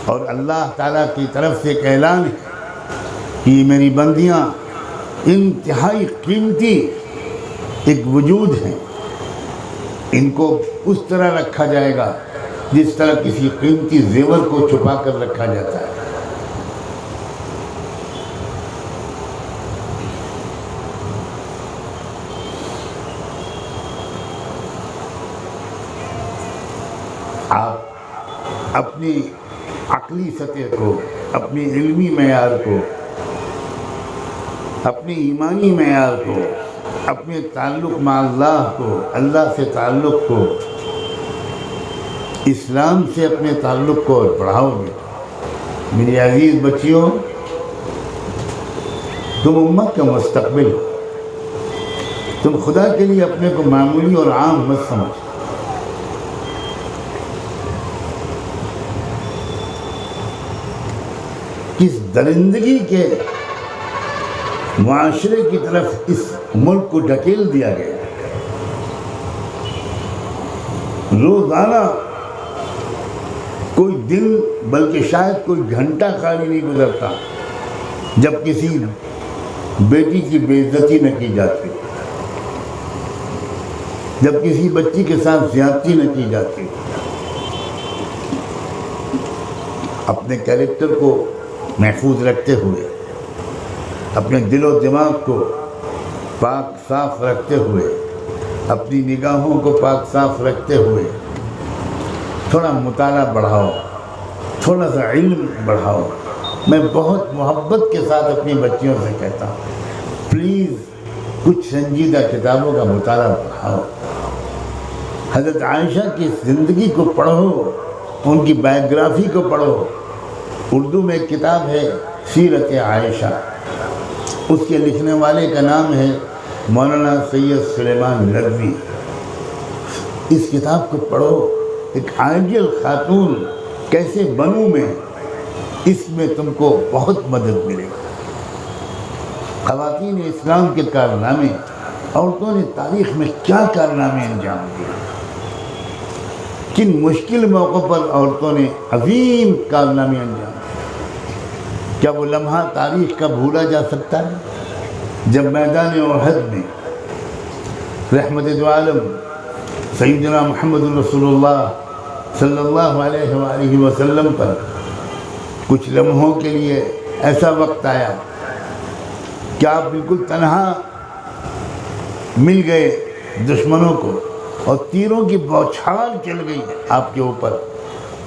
اور اللہ تعالیٰ کی طرف سے ایک اعلان ہے کہ یہ میری بندیاں انتہائی قیمتی ایک وجود ہیں، ان کو اس طرح رکھا جائے گا جس طرح کسی قیمتی زیور کو چھپا کر رکھا جاتا ہے۔ آپ اپنی عقلی سطح کو، اپنی علمی معیار کو، اپنی ایمانی معیار کو، اپنے تعلق مع اللہ کو، اللہ سے تعلق کو، اسلام سے اپنے تعلق کو بڑھاؤ گے۔ میری عزیز بچیوں، تم امت کا مستقبل ہو، تم خدا کے لیے اپنے کو معمولی اور عام مت سمجھ۔ کس درندگی کے معاشرے کی طرف اس ملک کو ڈھکیل دیا گیا۔ روزانہ کوئی دن بلکہ شاید کوئی گھنٹہ خالی نہیں گزرتا جب کسی بیٹی کی بے عزتی نہ کی جاتی، جب کسی بچی کے ساتھ زیادتی نہ کی جاتی۔ اپنے کیریکٹر کو محفوظ رکھتے ہوئے، اپنے دل و دماغ کو پاک صاف رکھتے ہوئے، اپنی نگاہوں کو پاک صاف رکھتے ہوئے تھوڑا مطالعہ بڑھاؤ، تھوڑا سا علم بڑھاؤ۔ میں بہت محبت کے ساتھ اپنی بچیوں سے کہتا ہوں، پلیز کچھ سنجیدہ کتابوں کا مطالعہ بڑھاؤ۔ حضرت عائشہ کی زندگی کو پڑھو، ان کی بایوگرافی کو پڑھو۔ اردو میں ایک کتاب ہے سیرت عائشہ، اس کے لکھنے والے کا نام ہے مولانا سید سلیمان ندوی۔ اس کتاب کو پڑھو، ایک آئیڈیل خاتون کیسے بنوں میں، اس میں تم کو بہت مدد ملے گی۔ خواتین اسلام کے کارنامے، عورتوں نے تاریخ میں کیا کارنامے انجام دیے، کن مشکل موقع پر عورتوں نے عظیم کارنامے انجام دیے۔ کیا وہ لمحہ تاریخ کا بھولا جا سکتا ہے جب میدان احد میں رحمت دو عالم سیدنا محمد رسول اللہ صلی اللہ علیہ وآلہ وسلم پر کچھ لمحوں کے لیے ایسا وقت آیا کہ آپ بالکل تنہا مل گئے دشمنوں کو، اور تیروں کی بوچھار چل گئی آپ کے اوپر۔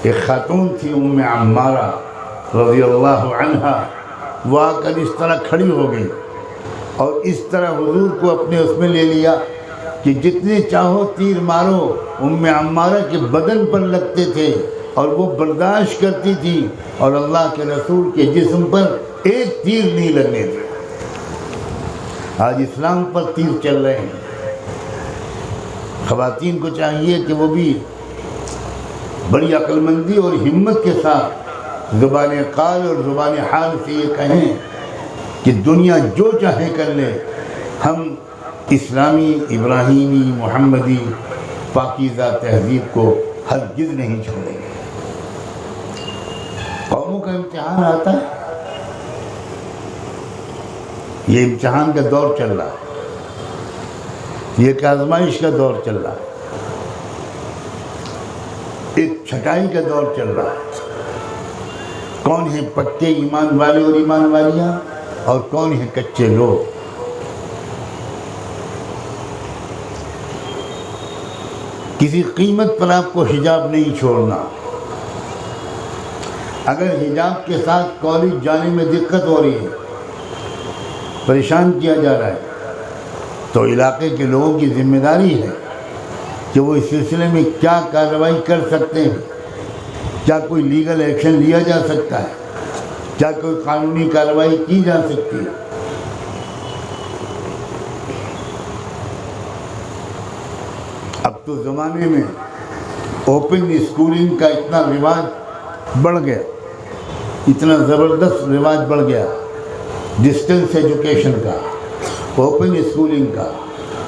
ایک خاتون تھی ام عمارہ رضی اللہ عنہا، وہ آ کر اس طرح کھڑی ہو گئی اور اس طرح حضور کو اپنے اس میں لے لیا کہ جتنے چاہو تیر مارو، ام عمارہ کے بدن پر لگتے تھے اور وہ برداشت کرتی تھی، اور اللہ کے رسول کے جسم پر ایک تیر نہیں لگنے تھے۔ آج اسلام پر تیر چل رہے ہیں۔ خواتین کو چاہیے کہ وہ بھی بڑی عقل مندی اور ہمت کے ساتھ زبان قال اور زبان حال سے یہ کہیں کہ دنیا جو چاہے کر لے، ہم اسلامی، ابراہیمی، محمدی پاکیزہ تہذیب کو ہرگز نہیں چھوڑیں گے۔ قوموں کا امتحان آتا ہے، یہ امتحان کا دور چل رہا ہے، یہ ایک آزمائش کا دور چل رہا ہے، ایک چھٹائی کا دور چل رہا ہے۔ کون ہیں پکے ایمان والے اور ایمان والیاں، اور کون ہیں کچے لوگ۔ کسی قیمت پر آپ کو حجاب نہیں چھوڑنا۔ اگر حجاب کے ساتھ کالج جانے میں دقت ہو رہی ہے، پریشان کیا جا رہا ہے، تو علاقے کے لوگوں کی ذمہ داری ہے کہ وہ اس سلسلے میں کیا کارروائی کر سکتے ہیں۔ کیا کوئی لیگل ایکشن لیا جا سکتا ہے؟ کیا کوئی قانونی کارروائی کی جا سکتی ہے؟ اب تو زمانے میں اوپن اسکولنگ کا اتنا رواج بڑھ گیا، اتنا زبردست رواج بڑھ گیا، ڈسٹنس ایجوکیشن کا، اوپن اسکولنگ کا،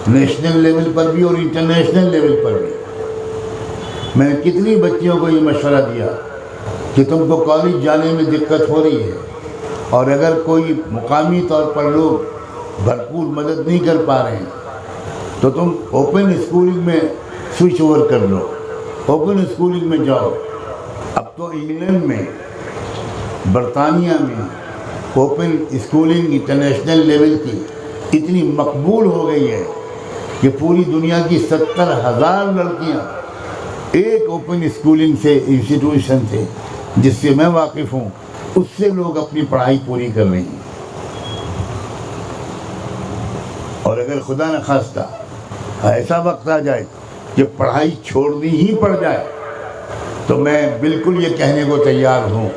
نیشنل لیول پر بھی اور انٹرنیشنل لیول پر بھی۔ میں نے کتنی بچیوں کو یہ مشورہ دیا کہ تم کو کالج جانے میں دقت ہو رہی ہے، اور اگر کوئی مقامی طور پر لوگ بھرپور مدد نہیں کر پا رہے ہیں تو تم اوپن اسکولنگ میں سوئچ اوور کر لو، اوپن اسکولنگ میں جاؤ۔ اب تو انگلینڈ میں، برطانیہ میں اوپن اسکولنگ انٹرنیشنل لیول کی اتنی مقبول ہو گئی ہے کہ پوری دنیا کی 70,000 لڑکیاں ایک اوپن اسکولنگ سے انسٹیٹیوشن سے جس سے میں واقف ہوں، اس سے لوگ اپنی پڑھائی پوری کر رہے ہیں۔ اور اگر خدا نخواستہ ایسا وقت آ جائے کہ پڑھائی چھوڑنی ہی پڑ جائے تو میں بالکل یہ کہنے کو تیار ہوں،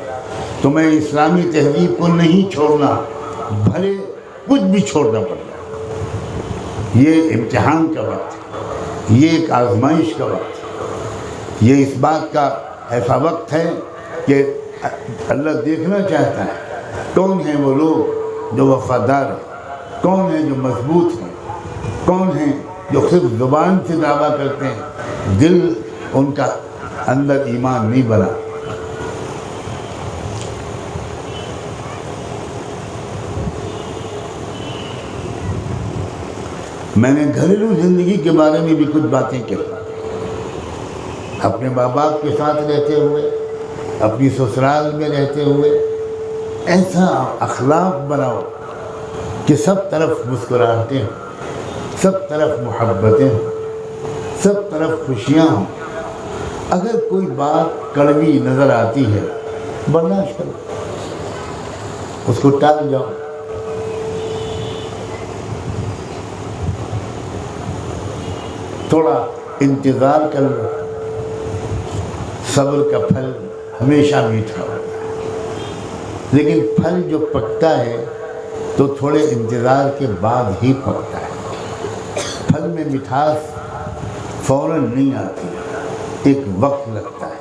تو میں اسلامی تہذیب کو نہیں چھوڑنا، بھلے کچھ بھی چھوڑنا پڑ جائے۔ یہ امتحان کا وقت ہے، یہ ایک آزمائش کا وقت ہے، یہ اس بات کا ایسا وقت ہے کہ اللہ دیکھنا چاہتا ہے کون ہیں وہ لوگ جو وفادار ہیں، کون ہیں جو مضبوط ہیں، کون ہیں جو صرف زبان سے دعویٰ کرتے ہیں، دل ان کا اندر ایمان نہیں بنا۔ میں نے گھریلو زندگی کے بارے میں بھی کچھ باتیں کی، اپنے ماں باپ کے ساتھ رہتے ہوئے، اپنی سسرال میں رہتے ہوئے ایسا اخلاق بناؤ کہ سب طرف مسکراہٹیں ہوں، سب طرف محبتیں ہوں، سب طرف خوشیاں ہوں۔ اگر کوئی بات کڑوی نظر آتی ہے برداشت کرو، اس کو ٹال جاؤ۔ تھوڑا انتظار کر لو، صبر کا پھل ہمیشہ میٹھا ہوتا ہے، لیکن پھل جو پکتا ہے تو تھوڑے انتظار کے بعد ہی پکتا ہے۔ پھل میں مٹھاس فوراً نہیں آتی، ایک وقت لگتا ہے۔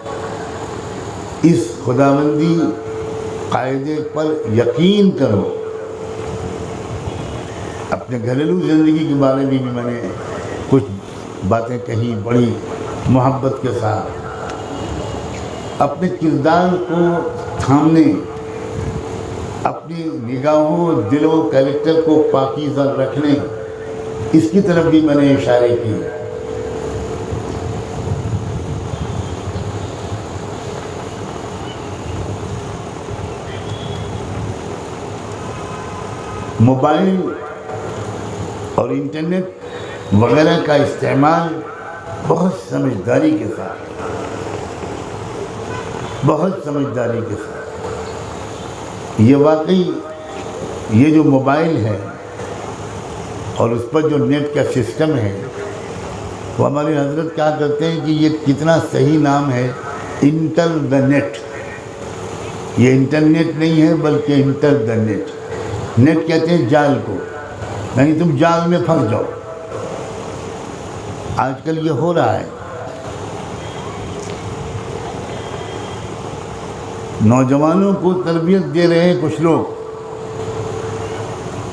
اس خداوندی قاعدے پر یقین کرو۔ اپنے گھریلو زندگی کے بارے میں بھی میں نے کچھ باتیں کہیں بڑی محبت کے ساتھ۔ اپنے کردار کو تھامنے، اپنی نگاہوں، دلوں، کریکٹر کو پاکیزہ رکھنے، اس کی طرف بھی میں نے اشارے کیے۔ موبائل اور انٹرنیٹ وغیرہ کا استعمال بہت سمجھداری کے ساتھ، بہت سمجھداری کے ساتھ۔ یہ واقعی یہ جو موبائل ہے اور اس پر جو نیٹ کا سسٹم ہے، وہ ہمارے حضرت کہا کرتے ہیں کہ یہ کتنا صحیح نام ہے، انٹر دا نیٹ۔ یہ انٹرنیٹ نہیں ہے بلکہ انٹر دا نیٹ۔ نیٹ کہتے ہیں جال کو، یعنی تم جال میں پھنس جاؤ۔ آج کل یہ ہو رہا ہے، نوجوانوں کو تربیت دے رہے ہیں کچھ لوگ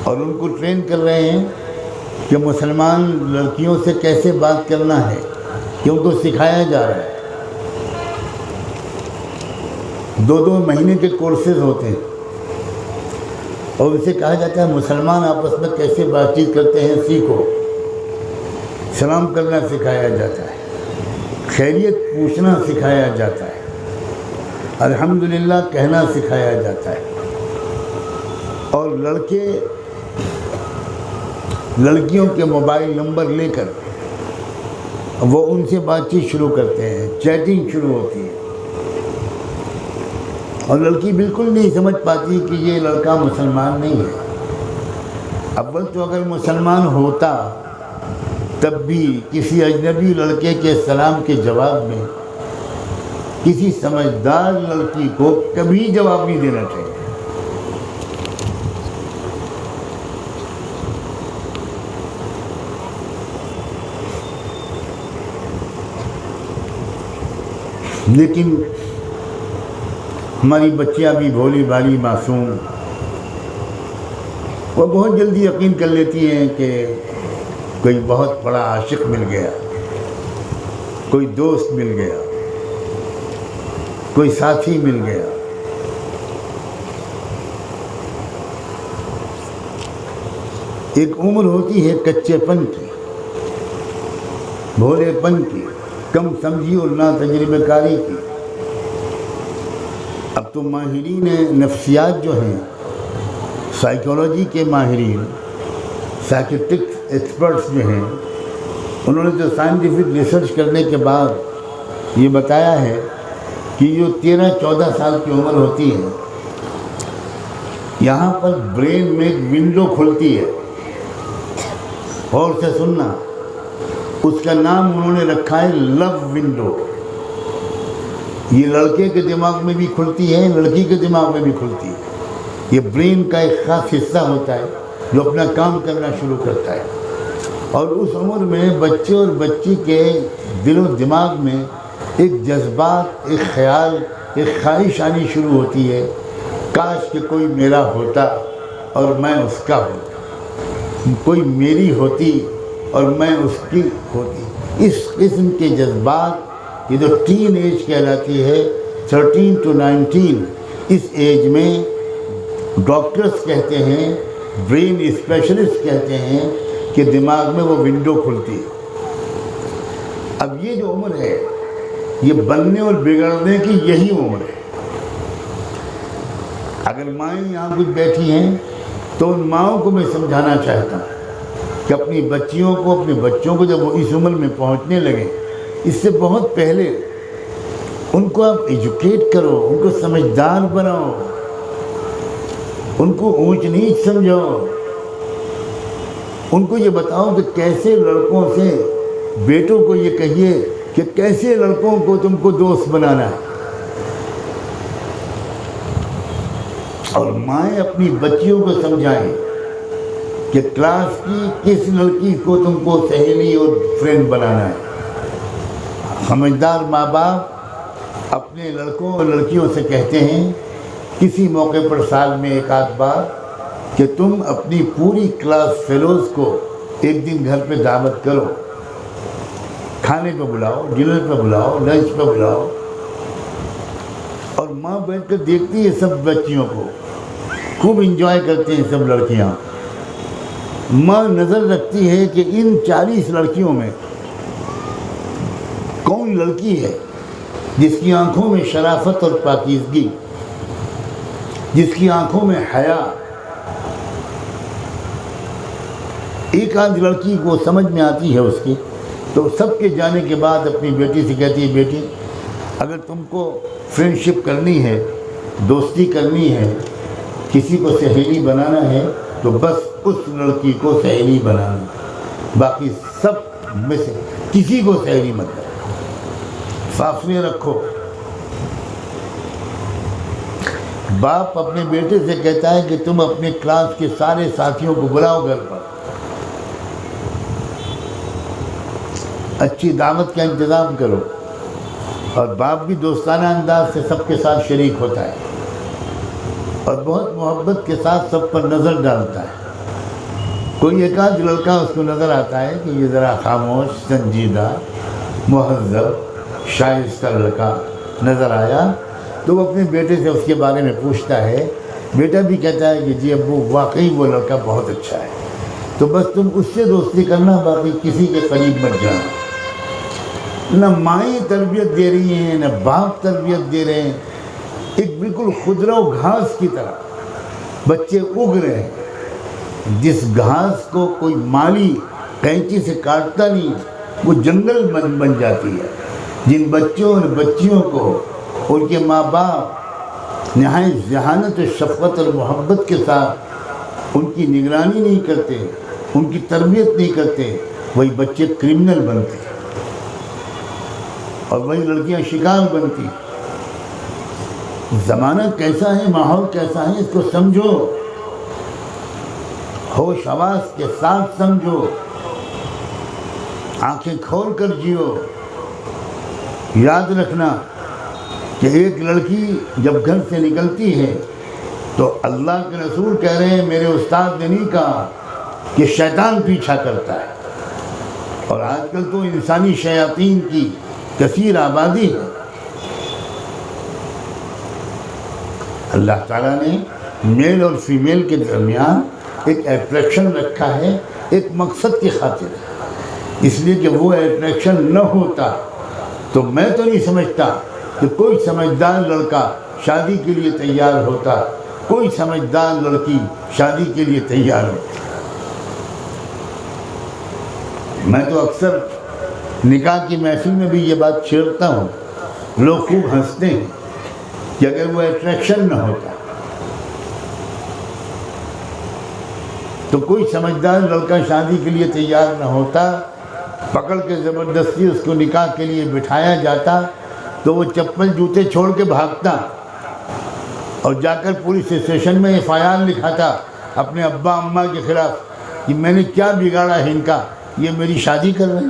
اور ان کو ٹرین کر رہے ہیں کہ مسلمان لڑکیوں سے کیسے بات کرنا ہے، کہ ان کو سکھایا جا رہا ہے۔ 2 مہینے کے کورسز ہوتے ہیں اور اسے کہا جاتا ہے مسلمان آپس میں کیسے بات چیت کرتے ہیں سیکھو۔ سلام کرنا سکھایا جاتا ہے، خیریت پوچھنا سکھایا جاتا ہے، الحمدللہ کہنا سکھایا جاتا ہے۔ اور لڑکے لڑکیوں کے موبائل نمبر لے کر وہ ان سے بات چیت شروع کرتے ہیں، چیٹنگ شروع ہوتی ہے، اور لڑکی بالکل نہیں سمجھ پاتی کہ یہ لڑکا مسلمان نہیں ہے۔ اول تو اگر مسلمان ہوتا تب بھی کسی اجنبی لڑکے کے سلام کے جواب میں کسی سمجھدار لڑکی کو کبھی جواب نہیں دینا چاہیے۔ لیکن ہماری بچیاں بھی بھولی بھالی معصوم، وہ بہت جلدی یقین کر لیتی ہیں کہ کوئی بہت بڑا عاشق مل گیا، کوئی دوست مل گیا، کوئی ساتھی مل گیا۔ ایک عمر ہوتی ہے کچے پن کی، بھولے پن کی، کم سمجھی اور نا تجربہ کاری کی۔ اب تو ماہرین نفسیات جو ہیں، سائیکالوجی کے ماہرین، سائیکیٹرک ایکسپرٹس جو ہیں، انہوں نے تو سائنٹیفک ریسرچ کرنے کے بعد یہ بتایا ہے کہ جو 13-14 سال کی عمر ہوتی ہے، یہاں پر برین میں ایک ونڈو کھلتی ہے۔ اور سے سننا، اس کا نام انہوں نے رکھا ہے لو ونڈو۔ یہ لڑکے کے دماغ میں بھی کھلتی ہے، لڑکی کے دماغ میں بھی کھلتی ہے۔ یہ برین کا ایک خاص حصہ ہوتا ہے جو اپنا کام کرنا شروع کرتا ہے، اور اس عمر میں بچے اور بچی کے دل و دماغ میں ایک جذبات، ایک خیال، ایک خواہش آنی شروع ہوتی ہے، کاش کہ کوئی میرا ہوتا اور میں اس کا ہوتا، کوئی میری ہوتی اور میں اس کی ہوتی۔ اس قسم کے جذبات، یہ جو ٹین ایج کہلاتی ہے، 13 to 19، اس ایج میں ڈاکٹرز کہتے ہیں، برین اسپیشلسٹ کہتے ہیں کہ دماغ میں وہ ونڈو کھلتی ہے۔ اب یہ جو عمر ہے، یہ بننے اور بگڑنے کی یہی عمر ہے۔ اگر مائیں یہاں کچھ بیٹھی ہیں تو ان ماؤں کو میں سمجھانا چاہتا ہوں کہ اپنی بچیوں کو، اپنے بچوں کو جب وہ اس عمر میں پہنچنے لگے، اس سے بہت پہلے ان کو آپ ایجوکیٹ کرو، ان کو سمجھدار بناؤ، ان کو اونچ نیچ سمجھاؤ، ان کو یہ بتاؤ کہ کیسے لڑکوں سے، بیٹوں کو یہ کہیے کہ کیسے لڑکوں کو تم کو دوست بنانا ہے، اور مائیں اپنی بچیوں کو سمجھائیں کہ کلاس کی کس لڑکی کو تم کو سہیلی اور فرینڈ بنانا ہے۔ سمجھدار ماں باپ اپنے لڑکوں اور لڑکیوں سے کہتے ہیں کسی موقع پر سال میں ایک آدھ بار کہ تم اپنی پوری کلاس فیلوز کو ایک دن گھر پہ دعوت کرو، کھانے پہ بلاؤ، ڈنر پہ بلاؤ، لنچ پہ بلاؤ، اور ماں بیٹھ کر دیکھتی ہے سب بچیوں کو، خوب انجوائے کرتے ہیں سب لڑکیاں۔ ماں نظر رکھتی ہے کہ ان 40 لڑکیوں میں کون لڑکی ہے جس کی آنکھوں میں شرافت اور پاکیزگی، جس کی آنکھوں میں حیا۔ ایک آدھ لڑکی کو سمجھ میں آتی ہے اس کی، تو سب کے جانے کے بعد اپنی بیٹی سے کہتی ہے، بیٹی اگر تم کو فرینڈ شپ کرنی ہے، دوستی کرنی ہے، کسی کو سہیلی بنانا ہے، تو بس اس لڑکی کو سہیلی بنانا، باقی سب میں سے کسی کو سہیلی مت بنانا، فاصلے رکھو۔ باپ اپنے بیٹے سے کہتا ہے کہ تم اپنے کلاس کے سارے ساتھیوں کو بلاؤ گھر پر، اچھی دعوت کا انتظام کرو، اور باپ بھی دوستانہ انداز سے سب کے ساتھ شریک ہوتا ہے اور بہت محبت کے ساتھ سب پر نظر ڈالتا ہے۔ کوئی ایک آدھ لڑکا اس کو نظر آتا ہے کہ یہ ذرا خاموش، سنجیدہ، مہذب، شائستہ لڑکا نظر آیا، تو وہ اپنے بیٹے سے اس کے بارے میں پوچھتا ہے۔ بیٹا بھی کہتا ہے کہ جی ابو واقعی وہ لڑکا بہت اچھا ہے، تو بس تم اس سے دوستی کرنا، باقی کسی کے قریب مت جانا۔ نہ مائیں تربیت دے رہی ہیں، نہ باپ تربیت دے رہے ہیں، ایک بالکل خضرا گھاس کی طرح بچے اگ رہے ہیں، جس گھاس کو کوئی مالی قینچی سے کاٹتا نہیں، وہ جنگل بن جاتی ہے۔ جن بچوں اور بچیوں کو ان کے ماں باپ نہایت ذہانت و شفقت اور محبت کے ساتھ ان کی نگرانی نہیں کرتے، ان کی تربیت نہیں کرتے، وہی بچے کرمنل بنتے ہیں، اور وہی لڑکیاں شکار بنتی ہیں۔ زمانہ کیسا ہے، ماحول کیسا ہے، اس کو سمجھو، ہوش حواس کے ساتھ سمجھو، آنکھیں کھول کر جیو۔ یاد رکھنا کہ ایک لڑکی جب گھر سے نکلتی ہے تو اللہ کے رسول کہہ رہے ہیں، میرے استاد نے نہیں کہا، کہ شیطان پیچھا کرتا ہے۔ اور آج کل تو انسانی شیاطین کی کثیر آبادی ہے۔ اللہ تعالیٰ نے میل اور فیمیل کے درمیان ایک اٹریکشن رکھا ہے، ایک مقصد کی خاطر، اس لیے کہ وہ اٹریکشن نہ ہوتا تو میں تو نہیں سمجھتا کہ کوئی سمجھدار لڑکا شادی کے لیے تیار ہوتا، کوئی سمجھدار لڑکی شادی کے لیے تیار ہوتا۔ میں تو اکثر نکاح کی محفل میں بھی یہ بات چھیڑتا ہوں، لوگ خوب ہنستے ہیں کہ اگر وہ اٹریکشن نہ ہوتا تو کوئی سمجھدار لڑکا شادی کے لیے تیار نہ ہوتا، پکڑ کے زبردستی اس کو نکاح کے لیے بٹھایا جاتا تو وہ چپل جوتے چھوڑ کے بھاگتا اور جا کر پولیس اسٹیشن میں FIR لکھاتا اپنے ابا اماں کے خلاف کہ میں نے کیا بگاڑا ہے ان کا، یہ میری شادی کر رہے ہیں،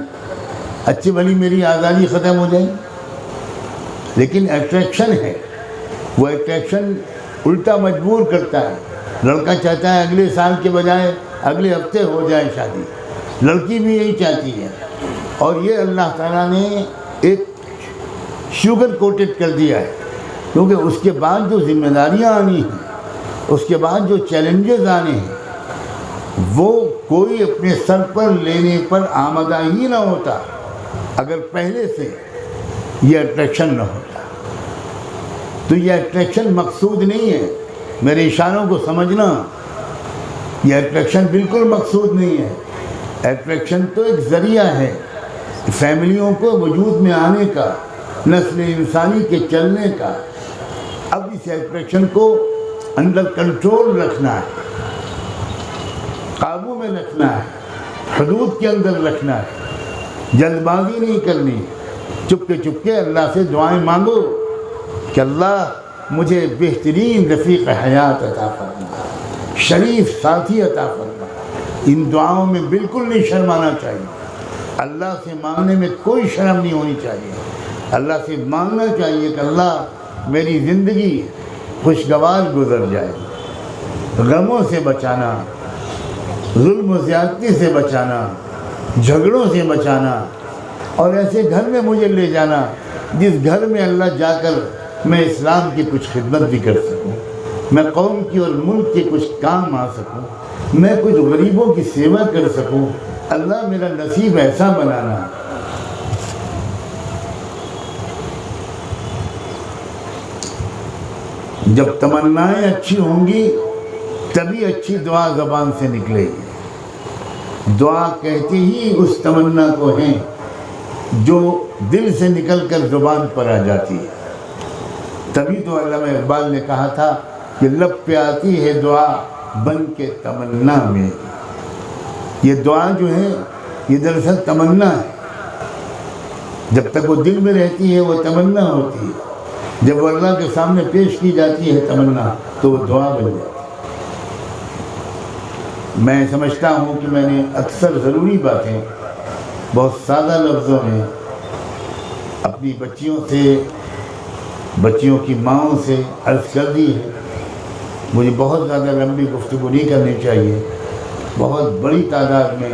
اچھی بھلی میری آزادی ختم ہو جائے۔ لیکن اٹریکشن ہے، وہ اٹریکشن الٹا مجبور کرتا ہے۔ لڑکا چاہتا ہے اگلے سال کے بجائے اگلے ہفتے ہو جائے شادی، لڑکی بھی یہی چاہتی ہے، اور یہ اللہ تعالیٰ نے ایک شوگر کوٹڈ کر دیا ہے، کیونکہ اس کے بعد جو ذمہ داریاں آنی ہیں، اس کے بعد جو چیلنجز آنے ہیں، وہ کوئی اپنے سر پر لینے پر آمادہ ہی نہ ہوتا اگر پہلے سے یہ اٹریکشن نہ ہوتا۔ تو یہ اٹریکشن مقصود نہیں ہے، میرے اشاروں کو سمجھنا، یہ اٹریکشن بالکل مقصود نہیں ہے۔ اٹریکشن تو ایک ذریعہ ہے فیملیوں کو وجود میں آنے کا، نسل انسانی کے چلنے کا۔ اب اس اٹریکشن کو انڈر کنٹرول رکھنا ہے، قابو میں رکھنا ہے، حدود کے اندر رکھنا ہے، جلد بازی نہیں کرنی، چپ کے اللہ سے دعائیں مانگو کہ اللہ مجھے بہترین رفیق حیات عطا فرما، شریف ساتھی عطا فرما۔ ان دعاؤں میں بالکل نہیں شرمانا چاہیے، اللہ سے مانگنے میں کوئی شرم نہیں ہونی چاہیے۔ اللہ سے مانگنا چاہیے کہ اللہ میری زندگی خوشگوار گزر جائے، غموں سے بچانا، ظلم و زیادتی سے بچانا، جھگڑوں سے بچانا، اور ایسے گھر میں مجھے لے جانا جس گھر میں اللہ جا کر میں اسلام کی کچھ خدمت بھی کر سکوں، میں قوم کی اور ملک کے کچھ کام آ سکوں، میں کچھ غریبوں کی سیوا کر سکوں۔ اللہ میرا نصیب ایسا بنانا۔ جب تمنائیں اچھی ہوں گی تبھی اچھی دعا زبان سے نکلے گی۔ دعا کہتی ہی اس تمنا کو ہیں جو دل سے نکل کر زبان پر آ جاتی ہے۔ تبھی تو علامہ اقبال نے کہا تھا کہ لب پہ آتی ہے دعا بن کے تمنا میں۔ یہ دعا جو ہے یہ دراصل تمنا ہے، جب تک وہ دل میں رہتی ہے وہ تمنا ہوتی ہے، جب وہ اللہ کے سامنے پیش کی جاتی ہے تمنا تو وہ دعا بن جاتی ہے۔ میں سمجھتا ہوں کہ میں نے اکثر ضروری باتیں بہت سادہ لفظوں میں اپنی بچیوں سے، بچیوں کی ماؤں سے عرض کر دی ہے۔ مجھے بہت زیادہ لمبی گفتگو نہیں کرنی چاہیے۔ بہت بڑی تعداد میں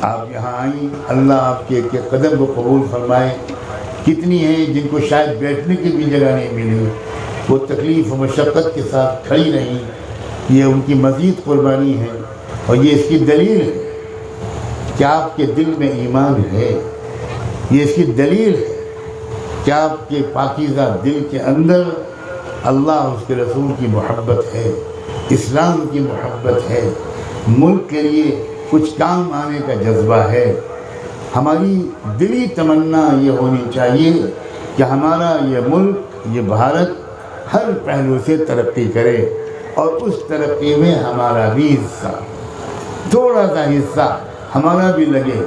آپ یہاں آئیں، اللہ آپ کے ایک ایک قدم کو قبول فرمائے۔ کتنی ہیں جن کو شاید بیٹھنے کی بھی جگہ نہیں ملی، وہ تکلیف و مشقت کے ساتھ کھڑی رہیں، یہ ان کی مزید قربانی ہے، اور یہ اس کی دلیل ہے کہ آپ کے دل میں ایمان ہے، یہ اس کی دلیل ہے کہ آپ کے پاکیزہ دل کے اندر اللہ اس کے رسول کی محبت ہے، اسلام کی محبت ہے، ملک کے لیے کچھ کام آنے کا جذبہ ہے۔ ہماری دلی تمنا یہ ہونی چاہیے کہ ہمارا یہ ملک، یہ بھارت ہر پہلو سے ترقی کرے، اور اس ترقی میں ہمارا بھی حصہ، تھوڑا سا حصہ ہمارا بھی لگے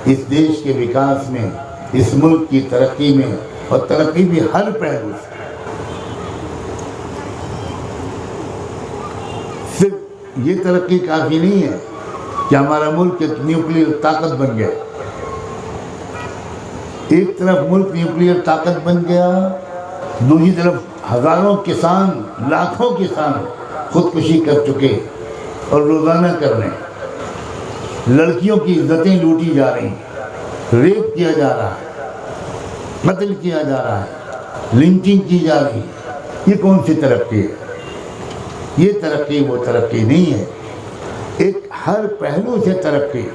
اس دیش کے وکاس میں، اس ملک کی ترقی میں، اور ترقی بھی ہر پہلو سے۔ یہ ترقی کافی نہیں ہے کہ ہمارا ملک ایک نیوکلیئر طاقت بن گیا. ایک طرف ملک نیوکلیئر طاقت بن گیا، دوسری طرف ہزاروں کسان، لاکھوں کسان خودکشی کر چکے اور روزانہ کر رہے ہیں. لڑکیوں کی عزتیں لوٹی جا رہی ہیں، ریپ کیا جا رہا ہے، قتل کیا جا رہا ہے، لنچنگ کی جا رہی ہے. یہ کون سی ترقی ہے؟ یہ ترقی وہ ترقی نہیں ہے. ایک ہر پہلو سے ترقی،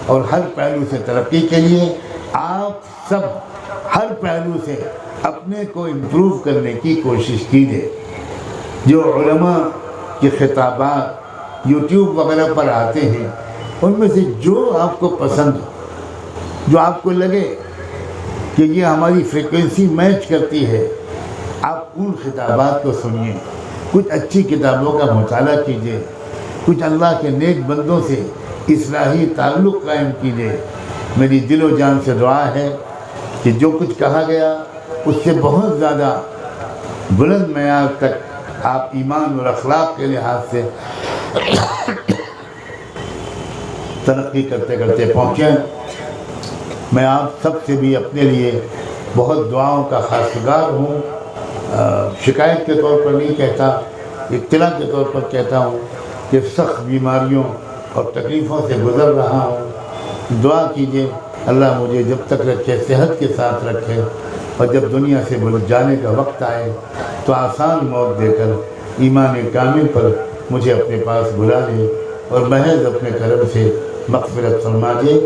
اور ہر پہلو سے ترقی کے لیے آپ سب ہر پہلو سے اپنے کو امپروو کرنے کی کوشش کیجیے. جو علماء کے خطابات یوٹیوب وغیرہ پر آتے ہیں، ان میں سے جو آپ کو پسند ہو، جو آپ کو لگے کہ یہ ہماری فریکوینسی میچ کرتی ہے، آپ ان خطابات کو سنیے. کچھ اچھی کتابوں کا مطالعہ کیجیے، کچھ اللہ کے نیک بندوں سے اصلاحی تعلق قائم کیجیے. میری دل و جان سے دعا ہے کہ جو کچھ کہا گیا اس سے بہت زیادہ بلند معیار تک آپ ایمان اور اخلاق کے لحاظ سے ترقی کرتے کرتے پہنچیں. میں آپ سب سے بھی اپنے لیے بہت دعاؤں کا خواستگار ہوں. شکایت کے طور پر نہیں کہتا، اطلاع کے طور پر کہتا ہوں کہ سخت بیماریوں اور تکلیفوں سے گزر رہا ہوں. دعا کیجیے اللہ مجھے جب تک رکھے صحت کے ساتھ رکھے، اور جب دنیا سے جانے کا وقت آئے تو آسان موت دے کر ایمان کامل پر مجھے اپنے پاس بلا لے اور محض اپنے کرم سے مغفرت فرما دے.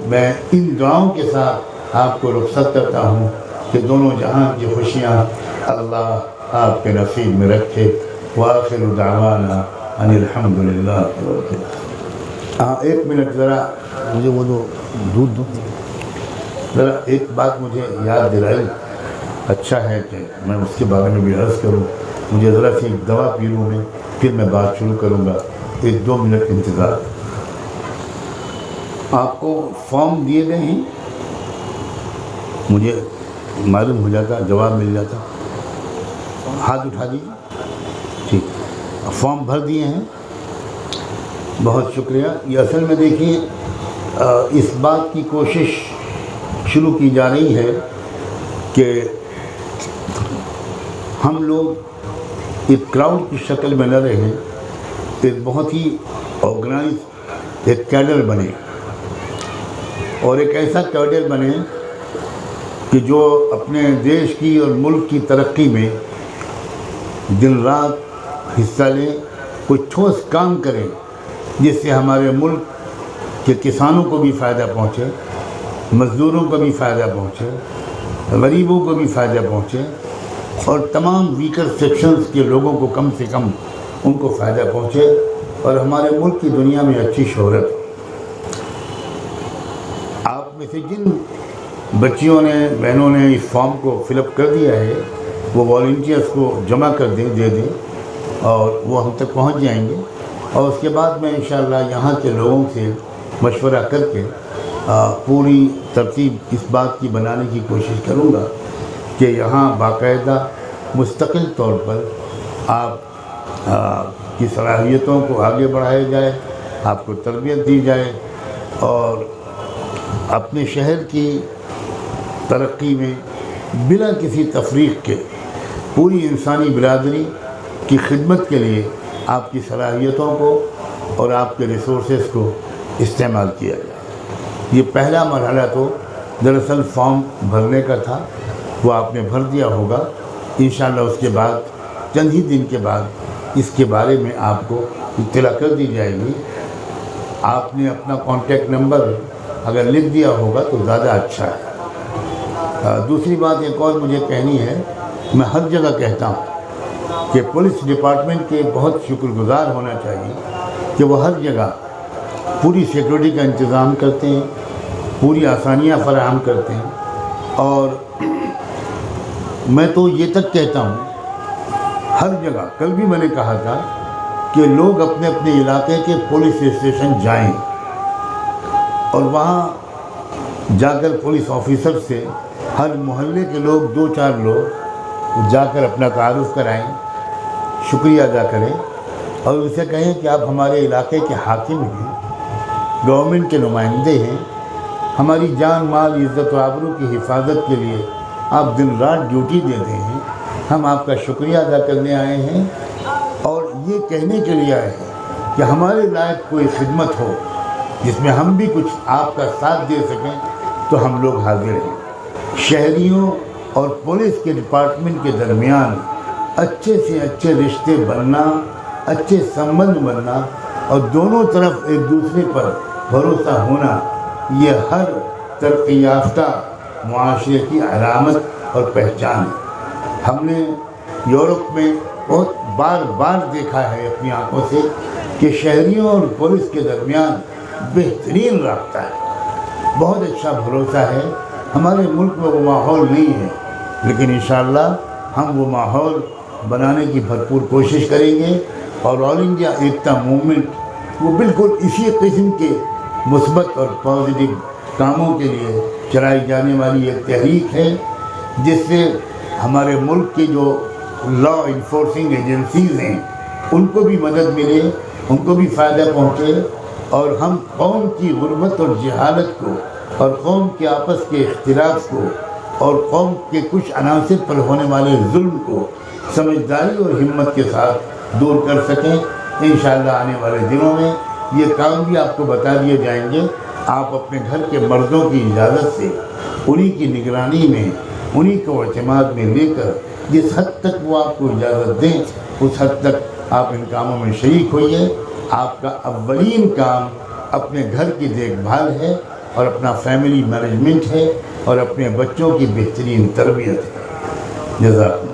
میں ان دعاؤں کے ساتھ آپ کو رخصت کرتا ہوں کہ دونوں جہاں کی خوشیاں اللہ آپ کے نصیب میں رکھے. وآخر دعوانا ان الحمدللہ. ہاں ایک منٹ ذرا مجھے وہ دودھ دو. ذرا ایک بات مجھے یاد دلائی، اچھا ہے کہ میں اس کے بارے میں بھی عرض کروں. مجھے ذرا سی ایک دوا پی لوں میں، پھر میں بات شروع کروں گا. 1-2 منٹ انتظار. آپ کو فارم دیے گئے ہیں، مجھے معلوم ہو جاتا، جواب مل جاتا. ہاتھ اٹھا دیجیے. ٹھیک، فارم بھر دیے ہیں، بہت شکریہ. یہ اصل میں دیکھیے اس بات کی کوشش شروع کی جا رہی ہے کہ ہم لوگ ایک کراؤڈ کی شکل میں نہ رہیں، ایک بہت ہی آرگنائز ایک کیڈر بنے، اور ایک ایسا کیڈر بنے کہ جو اپنے دیش کی اور ملک کی ترقی میں دن رات حصہ لے، کوئی ٹھوس کام کرے جس سے ہمارے ملک کے کسانوں کو بھی فائدہ پہنچے، مزدوروں کو بھی فائدہ پہنچے، غریبوں کو بھی فائدہ پہنچے، اور تمام ویکر سیکشنز کے لوگوں کو کم سے کم ان کو فائدہ پہنچے، اور ہمارے ملک کی دنیا میں اچھی شہرت. آپ میں سے جن بچیوں نے، بہنوں نے اس فارم کو فل اپ کر دیا ہے، وہ والنٹیئرس کو جمع کر دیں، دے دیں، اور وہ ہم تک پہنچ جائیں گے. اور اس کے بعد میں انشاءاللہ یہاں کے لوگوں سے مشورہ کر کے پوری ترتیب اس بات کی بنانے کی کوشش کروں گا کہ یہاں باقاعدہ مستقل طور پر آپ کی صلاحیتوں کو آگے بڑھایا جائے، آپ کو تربیت دی جائے، اور اپنے شہر کی ترقی میں بلا کسی تفریق کے پوری انسانی برادری کی خدمت کے لیے آپ کی صلاحیتوں کو اور آپ کے ریسورسز کو استعمال کیا جائے. یہ پہلا مرحلہ تو دراصل فارم بھرنے کا تھا، وہ آپ نے بھر دیا ہوگا. انشاءاللہ اس کے بعد چند ہی دن کے بعد اس کے بارے میں آپ کو اطلاع کر دی جائے گی. آپ نے اپنا کانٹیکٹ نمبر اگر لکھ دیا ہوگا تو زیادہ اچھا ہے. دوسری بات ایک اور مجھے کہنی ہے، میں ہر جگہ کہتا ہوں کہ پولیس ڈپارٹمنٹ کے بہت شکر گزار ہونا چاہیے کہ وہ ہر جگہ پوری سیکورٹی کا انتظام کرتے ہیں، پوری آسانیاں فراہم کرتے ہیں. اور میں تو یہ تک کہتا ہوں ہر جگہ، کل بھی میں نے کہا تھا کہ لوگ اپنے اپنے علاقے کے پولیس اسٹیشن جائیں اور وہاں جا کر پولیس آفیسر سے ہر محلے کے لوگ 2-4 لوگ جا کر اپنا تعارف کرائیں، شکریہ ادا کریں اور اسے کہیں کہ آپ ہمارے علاقے کے حاکم ہیں، گورنمنٹ کے نمائندے ہیں، ہماری جان مال عزت و آبرو کی حفاظت کے لیے آپ دن رات ڈیوٹی دیتے ہیں، ہم آپ کا شکریہ ادا کرنے آئے ہیں اور یہ کہنے کے لیے آئے ہیں کہ ہمارے لائق کوئی خدمت ہو جس میں ہم بھی کچھ آپ کا ساتھ دے سکیں تو ہم لوگ حاضر ہیں۔ شہریوں اور پولیس کے ڈپارٹمنٹ کے درمیان اچھے سے اچھے رشتے بننا، اچھے سمبند بننا اور دونوں طرف ایک دوسرے پر بھروسہ ہونا، یہ ہر ترقی یافتہ معاشرے کی علامت اور پہچان ہے۔ ہم نے یورپ میں بہت بار بار دیکھا ہے اپنی آنکھوں سے کہ شہریوں اور پولیس کے درمیان بہترین رابطہ ہے، بہت اچھا بھروسہ ہے۔ ہمارے ملک میں وہ ماحول نہیں ہے، لیکن انشاءاللہ ہم وہ ماحول بنانے کی بھرپور کوشش کریں گے، اور آل انڈیا ایکتا موومنٹ وہ بالکل اسی قسم کے مثبت اور پازیٹیو کاموں کے لیے چلائی جانے والی ایک تحریک ہے، جس سے ہمارے ملک کے جو لا انفورسنگ ایجنسیز ہیں ان کو بھی مدد ملے، ان کو بھی فائدہ پہنچے، اور ہم قوم کی غربت اور جہالت کو اور قوم کے آپس کے اختلاف کو اور قوم کے کچھ عناصر پر ہونے والے ظلم کو سمجھداری اور ہمت کے ساتھ دور کر سکیں۔ انشاءاللہ آنے والے دنوں میں یہ کام بھی آپ کو بتا دیے جائیں گے۔ آپ اپنے گھر کے مردوں کی اجازت سے انہی کی نگرانی میں، انہی کو اعتماد میں لے کر جس حد تک وہ آپ کو اجازت دیں اس حد تک آپ ان کاموں میں شریک ہوئیے۔ آپ کا اولین کام اپنے گھر کی دیکھ بھال ہے اور اپنا فیملی مینجمنٹ ہے اور اپنے بچوں کی بہترین تربیت ہے۔ جزاک اللہ۔